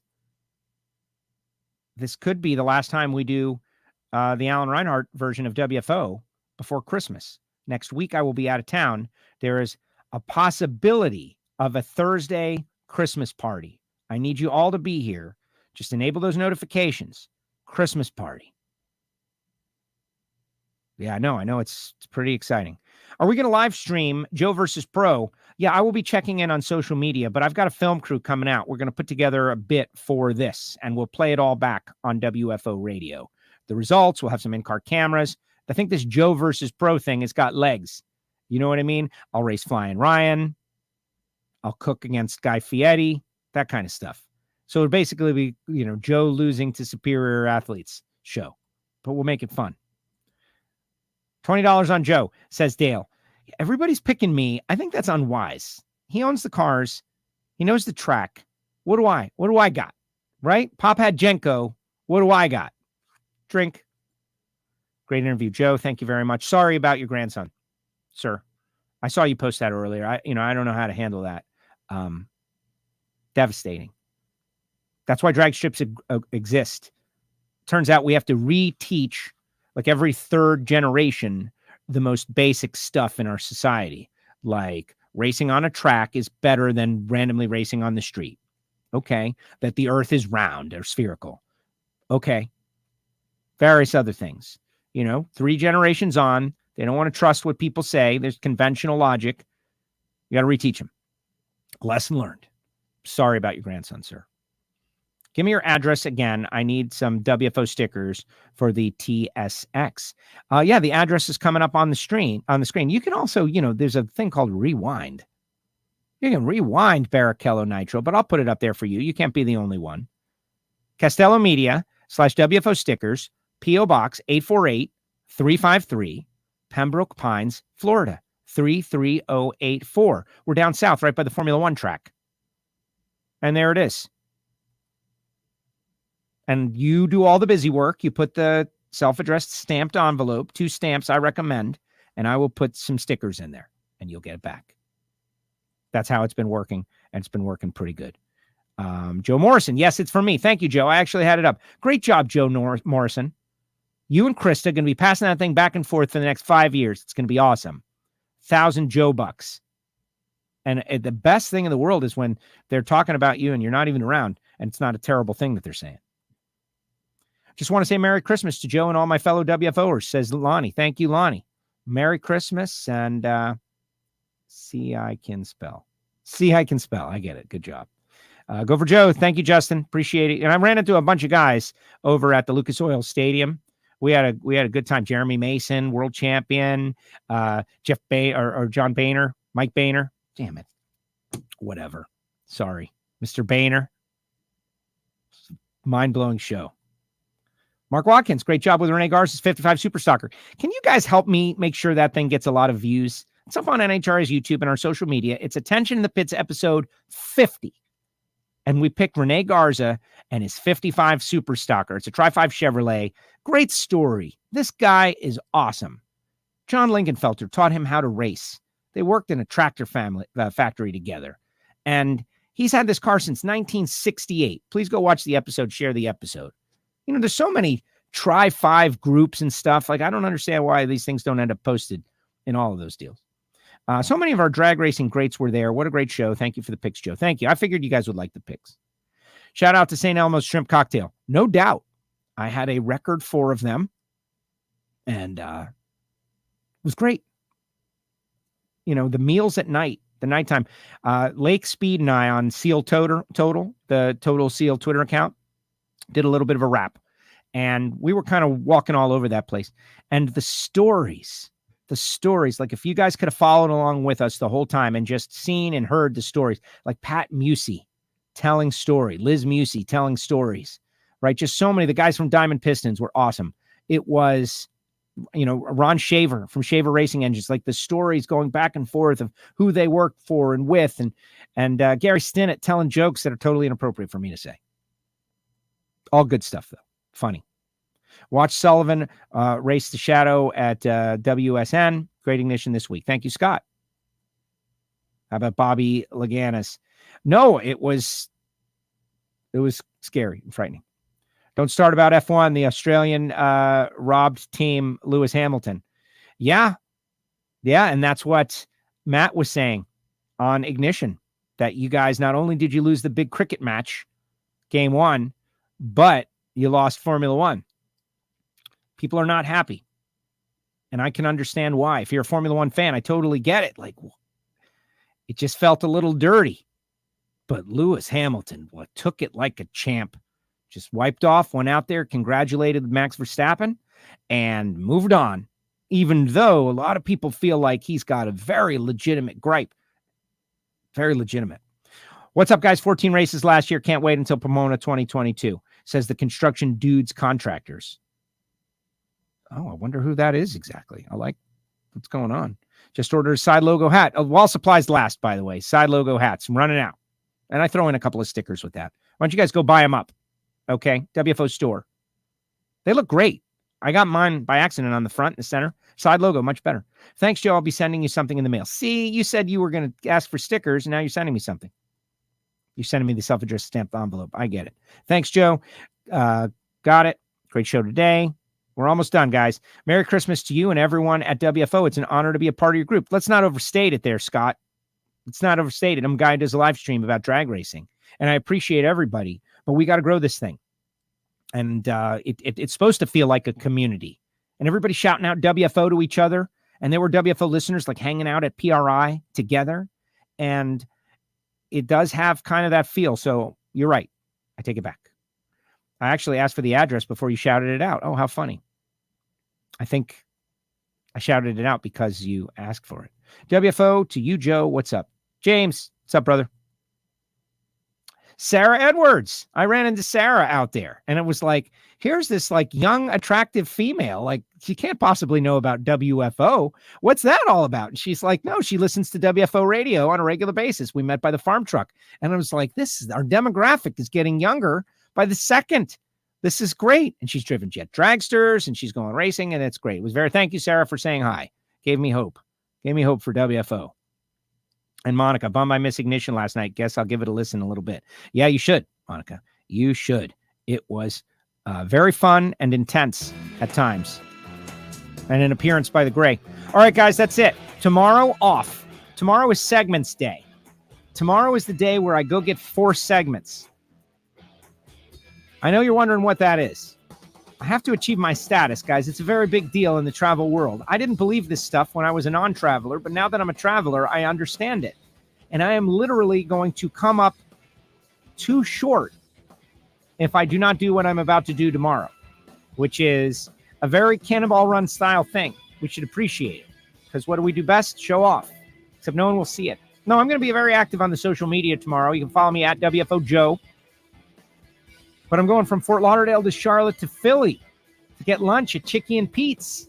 this could be the last time we do the Alan Reinhart version of WFO before Christmas. Next week, I will be out of town. There is a possibility of a Thursday Christmas party. I need you all to be here. Just enable those notifications. Christmas party. Yeah, I know. It's pretty exciting. Are we going to live stream Joe versus Pro? Yeah, I will be checking in on social media, but I've got a film crew coming out. We're going to put together a bit for this, and we'll play it all back on WFO radio. The results, we'll have some in-car cameras. I think this Joe versus Pro thing has got legs. You know what I mean? I'll race Flying Ryan. I'll cook against Guy Fieri, that kind of stuff. So it'll basically be, Joe losing to superior athletes show, but we'll make it fun. $20 on Joe, says Dale. Everybody's picking me. I think that's unwise. He owns the cars. He knows the track. What do I got? Right? Pop had Jenko. What do I got? Drink. Great interview, Joe. Thank you very much. Sorry about your grandson, sir. I saw you post that earlier. I don't know how to handle that. Devastating. That's why drag strips exist. Turns out we have to reteach, like every third generation, the most basic stuff in our society. Like racing on a track is better than randomly racing on the street. Okay. That the earth is round or spherical. Okay. Various other things. 3 generations on, they don't want to trust what people say. There's conventional logic. You got to reteach them. Lesson learned. Sorry about your grandson, sir. Give me your address again. I need some WFO stickers for the TSX. Yeah, the address is coming up on the screen. You can also, there's a thing called rewind. You can rewind Barrichello Nitro, but I'll put it up there for you. You can't be the only one. Castello Media /WFO stickers, P.O. Box 848-353, Pembroke Pines, Florida 33084. We're down south right by the Formula One track. And there it is. And you do all the busy work. You put the self-addressed stamped envelope, 2 stamps I recommend, and I will put some stickers in there, and you'll get it back. That's how it's been working, and it's been working pretty good. Joe Morrison, yes, it's for me. Thank you, Joe. I actually had it up. Great job, Joe Morrison. You and Krista are going to be passing that thing back and forth for the next 5 years. It's going to be awesome. 1,000 Joe bucks. And the best thing in the world is when they're talking about you and you're not even around, and it's not a terrible thing that they're saying. Just want to say Merry Christmas to Joe and all my fellow WFOers, says Lonnie. Thank you, Lonnie. Merry Christmas, and see, I can spell. I get it. Good job. Go for Joe. Thank you, Justin. Appreciate it. And I ran into a bunch of guys over at the Lucas Oil Stadium. We had a good time. Jeremy Mason, world champion, Jeff or John Boehner, Mike Boehner. Damn it. Whatever. Sorry. Mr. Boehner. Mind-blowing show. Mark Watkins, great job with Renee Garza's 55 Super Stalker. Can you guys help me make sure that thing gets a lot of views? It's up on NHRA's YouTube and our social media. It's Attention in the Pits episode 50. And we picked Renee Garza and his 55 Super Stalker. It's a Tri-5 Chevrolet. Great story. This guy is awesome. John Lingenfelter taught him how to race. They worked in a tractor factory together. And he's had this car since 1968. Please go watch the episode, share the episode. There's so many Tri-5 groups and stuff. Like, I don't understand why these things don't end up posted in all of those deals. So many of our drag racing greats were there. What a great show. Thank you for the picks, Joe. Thank you. I figured you guys would like the picks. Shout out to St. Elmo's Shrimp Cocktail. No doubt. I had a record 4 of them. And it was great. The meals at night, the nighttime. Lake Speed and I on Seal Total, the Total Seal Twitter account, did a little bit of a rap. And we were kind of walking all over that place. And the stories the stories, like if you guys could have followed along with us the whole time and just seen and heard the stories, like Pat Musey telling story, Liz Musey telling stories, right? Just so many. The guys from Diamond Pistons were awesome. It was, Ron Shaver from Shaver Racing Engines, like the stories going back and forth of who they worked for and with, and Gary Stinnett telling jokes that are totally inappropriate for me to say. All good stuff, though. Funny. Watch Sullivan race the Shadow at WSN. Great ignition this week. Thank you, Scott. How about Bobby Laganis? No, it was scary and frightening. Don't start about F1, the Australian robbed team, Lewis Hamilton. Yeah, and that's what Matt was saying on Ignition, that you guys, not only did you lose the big cricket match, game 1, but you lost Formula One. People are not happy. And I can understand why. If you're a Formula One fan, I totally get it. Like, it just felt a little dirty. But Lewis Hamilton took it like a champ. Just wiped off, went out there, congratulated Max Verstappen, and moved on. Even though a lot of people feel like he's got a very legitimate gripe. Very legitimate. What's up, guys? 14 races last year. Can't wait until Pomona 2022, says the Construction Dudes Contractors. Oh, I wonder who that is exactly. I like what's going on. Just ordered a side logo hat. Oh, wall supplies last, by the way. Side logo hats. I'm running out. And I throw in a couple of stickers with that. Why don't you guys go buy them up? Okay. WFO store. They look great. I got mine by accident on the front and the center. Side logo, much better. Thanks, Joe. I'll be sending you something in the mail. See, you said you were going to ask for stickers, and now you're sending me something. You're sending me the self-addressed stamped envelope. I get it. Thanks, Joe. Got it. Great show today. We're almost done, guys. Merry Christmas to you and everyone at WFO. It's an honor to be a part of your group. Let's not overstate it there, Scott. Let's not overstate it. I'm a guy who does a live stream about drag racing, and I appreciate everybody, but we got to grow this thing. And it's supposed to feel like a community. And everybody shouting out WFO to each other. And there were WFO listeners like hanging out at PRI together. And it does have kind of that feel. So you're right. I take it back. I actually asked for the address before you shouted it out. Oh, how funny. I think I shouted it out because you asked for it. WFO to you, Joe. What's up? James, what's up, brother? Sarah Edwards. I ran into Sarah out there, and it was like, here's this like young, attractive female. Like, she can't possibly know about WFO. What's that all about? And she's like, no, she listens to WFO radio on a regular basis. We met by the farm truck. And I was like, our demographic is getting younger by the second. This is great. And she's driven jet dragsters and she's going racing, and it's great. It was thank you, Sarah, for saying hi. Gave me hope for WFO. And Monica, bummed I missed Ignition last night. Guess I'll give it a listen a little bit. Yeah, you should, Monica. You should. It was very fun and intense at times. And an appearance by the Gray. All right, guys, that's it. Tomorrow off. Tomorrow is segments day. Tomorrow is the day where I go get 4 segments. I know you're wondering what that is. I have to achieve my status, guys. It's a very big deal in the travel world. I didn't believe this stuff when I was a non-traveler, but now that I'm a traveler, I understand it. And I am literally going to come up too short if I do not do what I'm about to do tomorrow, which is a very Cannonball Run style thing. We should appreciate it, because what do we do best? Show off, except no one will see it. No, I'm going to be very active on the social media tomorrow. You can follow me at WFO Joe. But I'm going from Fort Lauderdale to Charlotte to Philly to get lunch at Chickie and Pete's.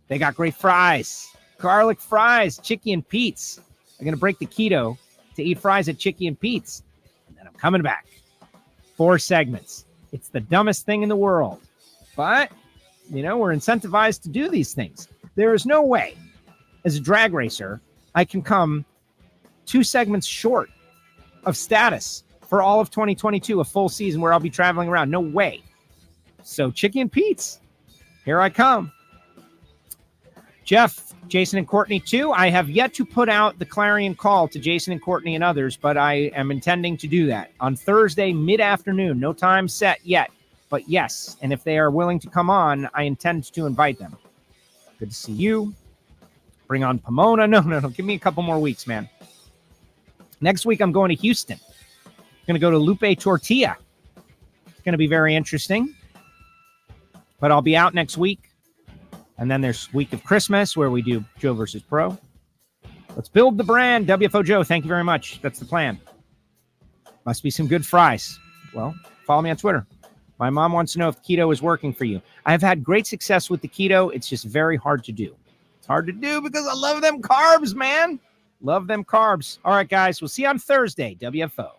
They got great fries, garlic fries, Chickie and Pete's. I'm going to break the keto to eat fries at Chickie and Pete's. And then I'm coming back. 4 segments. It's the dumbest thing in the world. But, we're incentivized to do these things. There is no way, as a drag racer, I can come 2 segments short of status for all of 2022, a full season where I'll be traveling around. No way. So Chickie and Pete's, here I come. Jeff, Jason, and Courtney, too. I have yet to put out the clarion call to Jason and Courtney and others, but I am intending to do that on Thursday, mid-afternoon. No time set yet, but yes. And if they are willing to come on, I intend to invite them. Good to see you. Bring on Pomona. No. Give me a couple more weeks, man. Next week, I'm going to Houston. Going to go to Lupe Tortilla. It's going to be very interesting. But I'll be out next week. And then there's week of Christmas where we do Joe versus Pro. Let's build the brand. WFO Joe, thank you very much. That's the plan. Must be some good fries. Well, follow me on Twitter. My mom wants to know if keto is working for you. I've had great success with the keto. It's just very hard to do. It's hard to do because I love them carbs, man. Love them carbs. All right, guys. We'll see you on Thursday. WFO.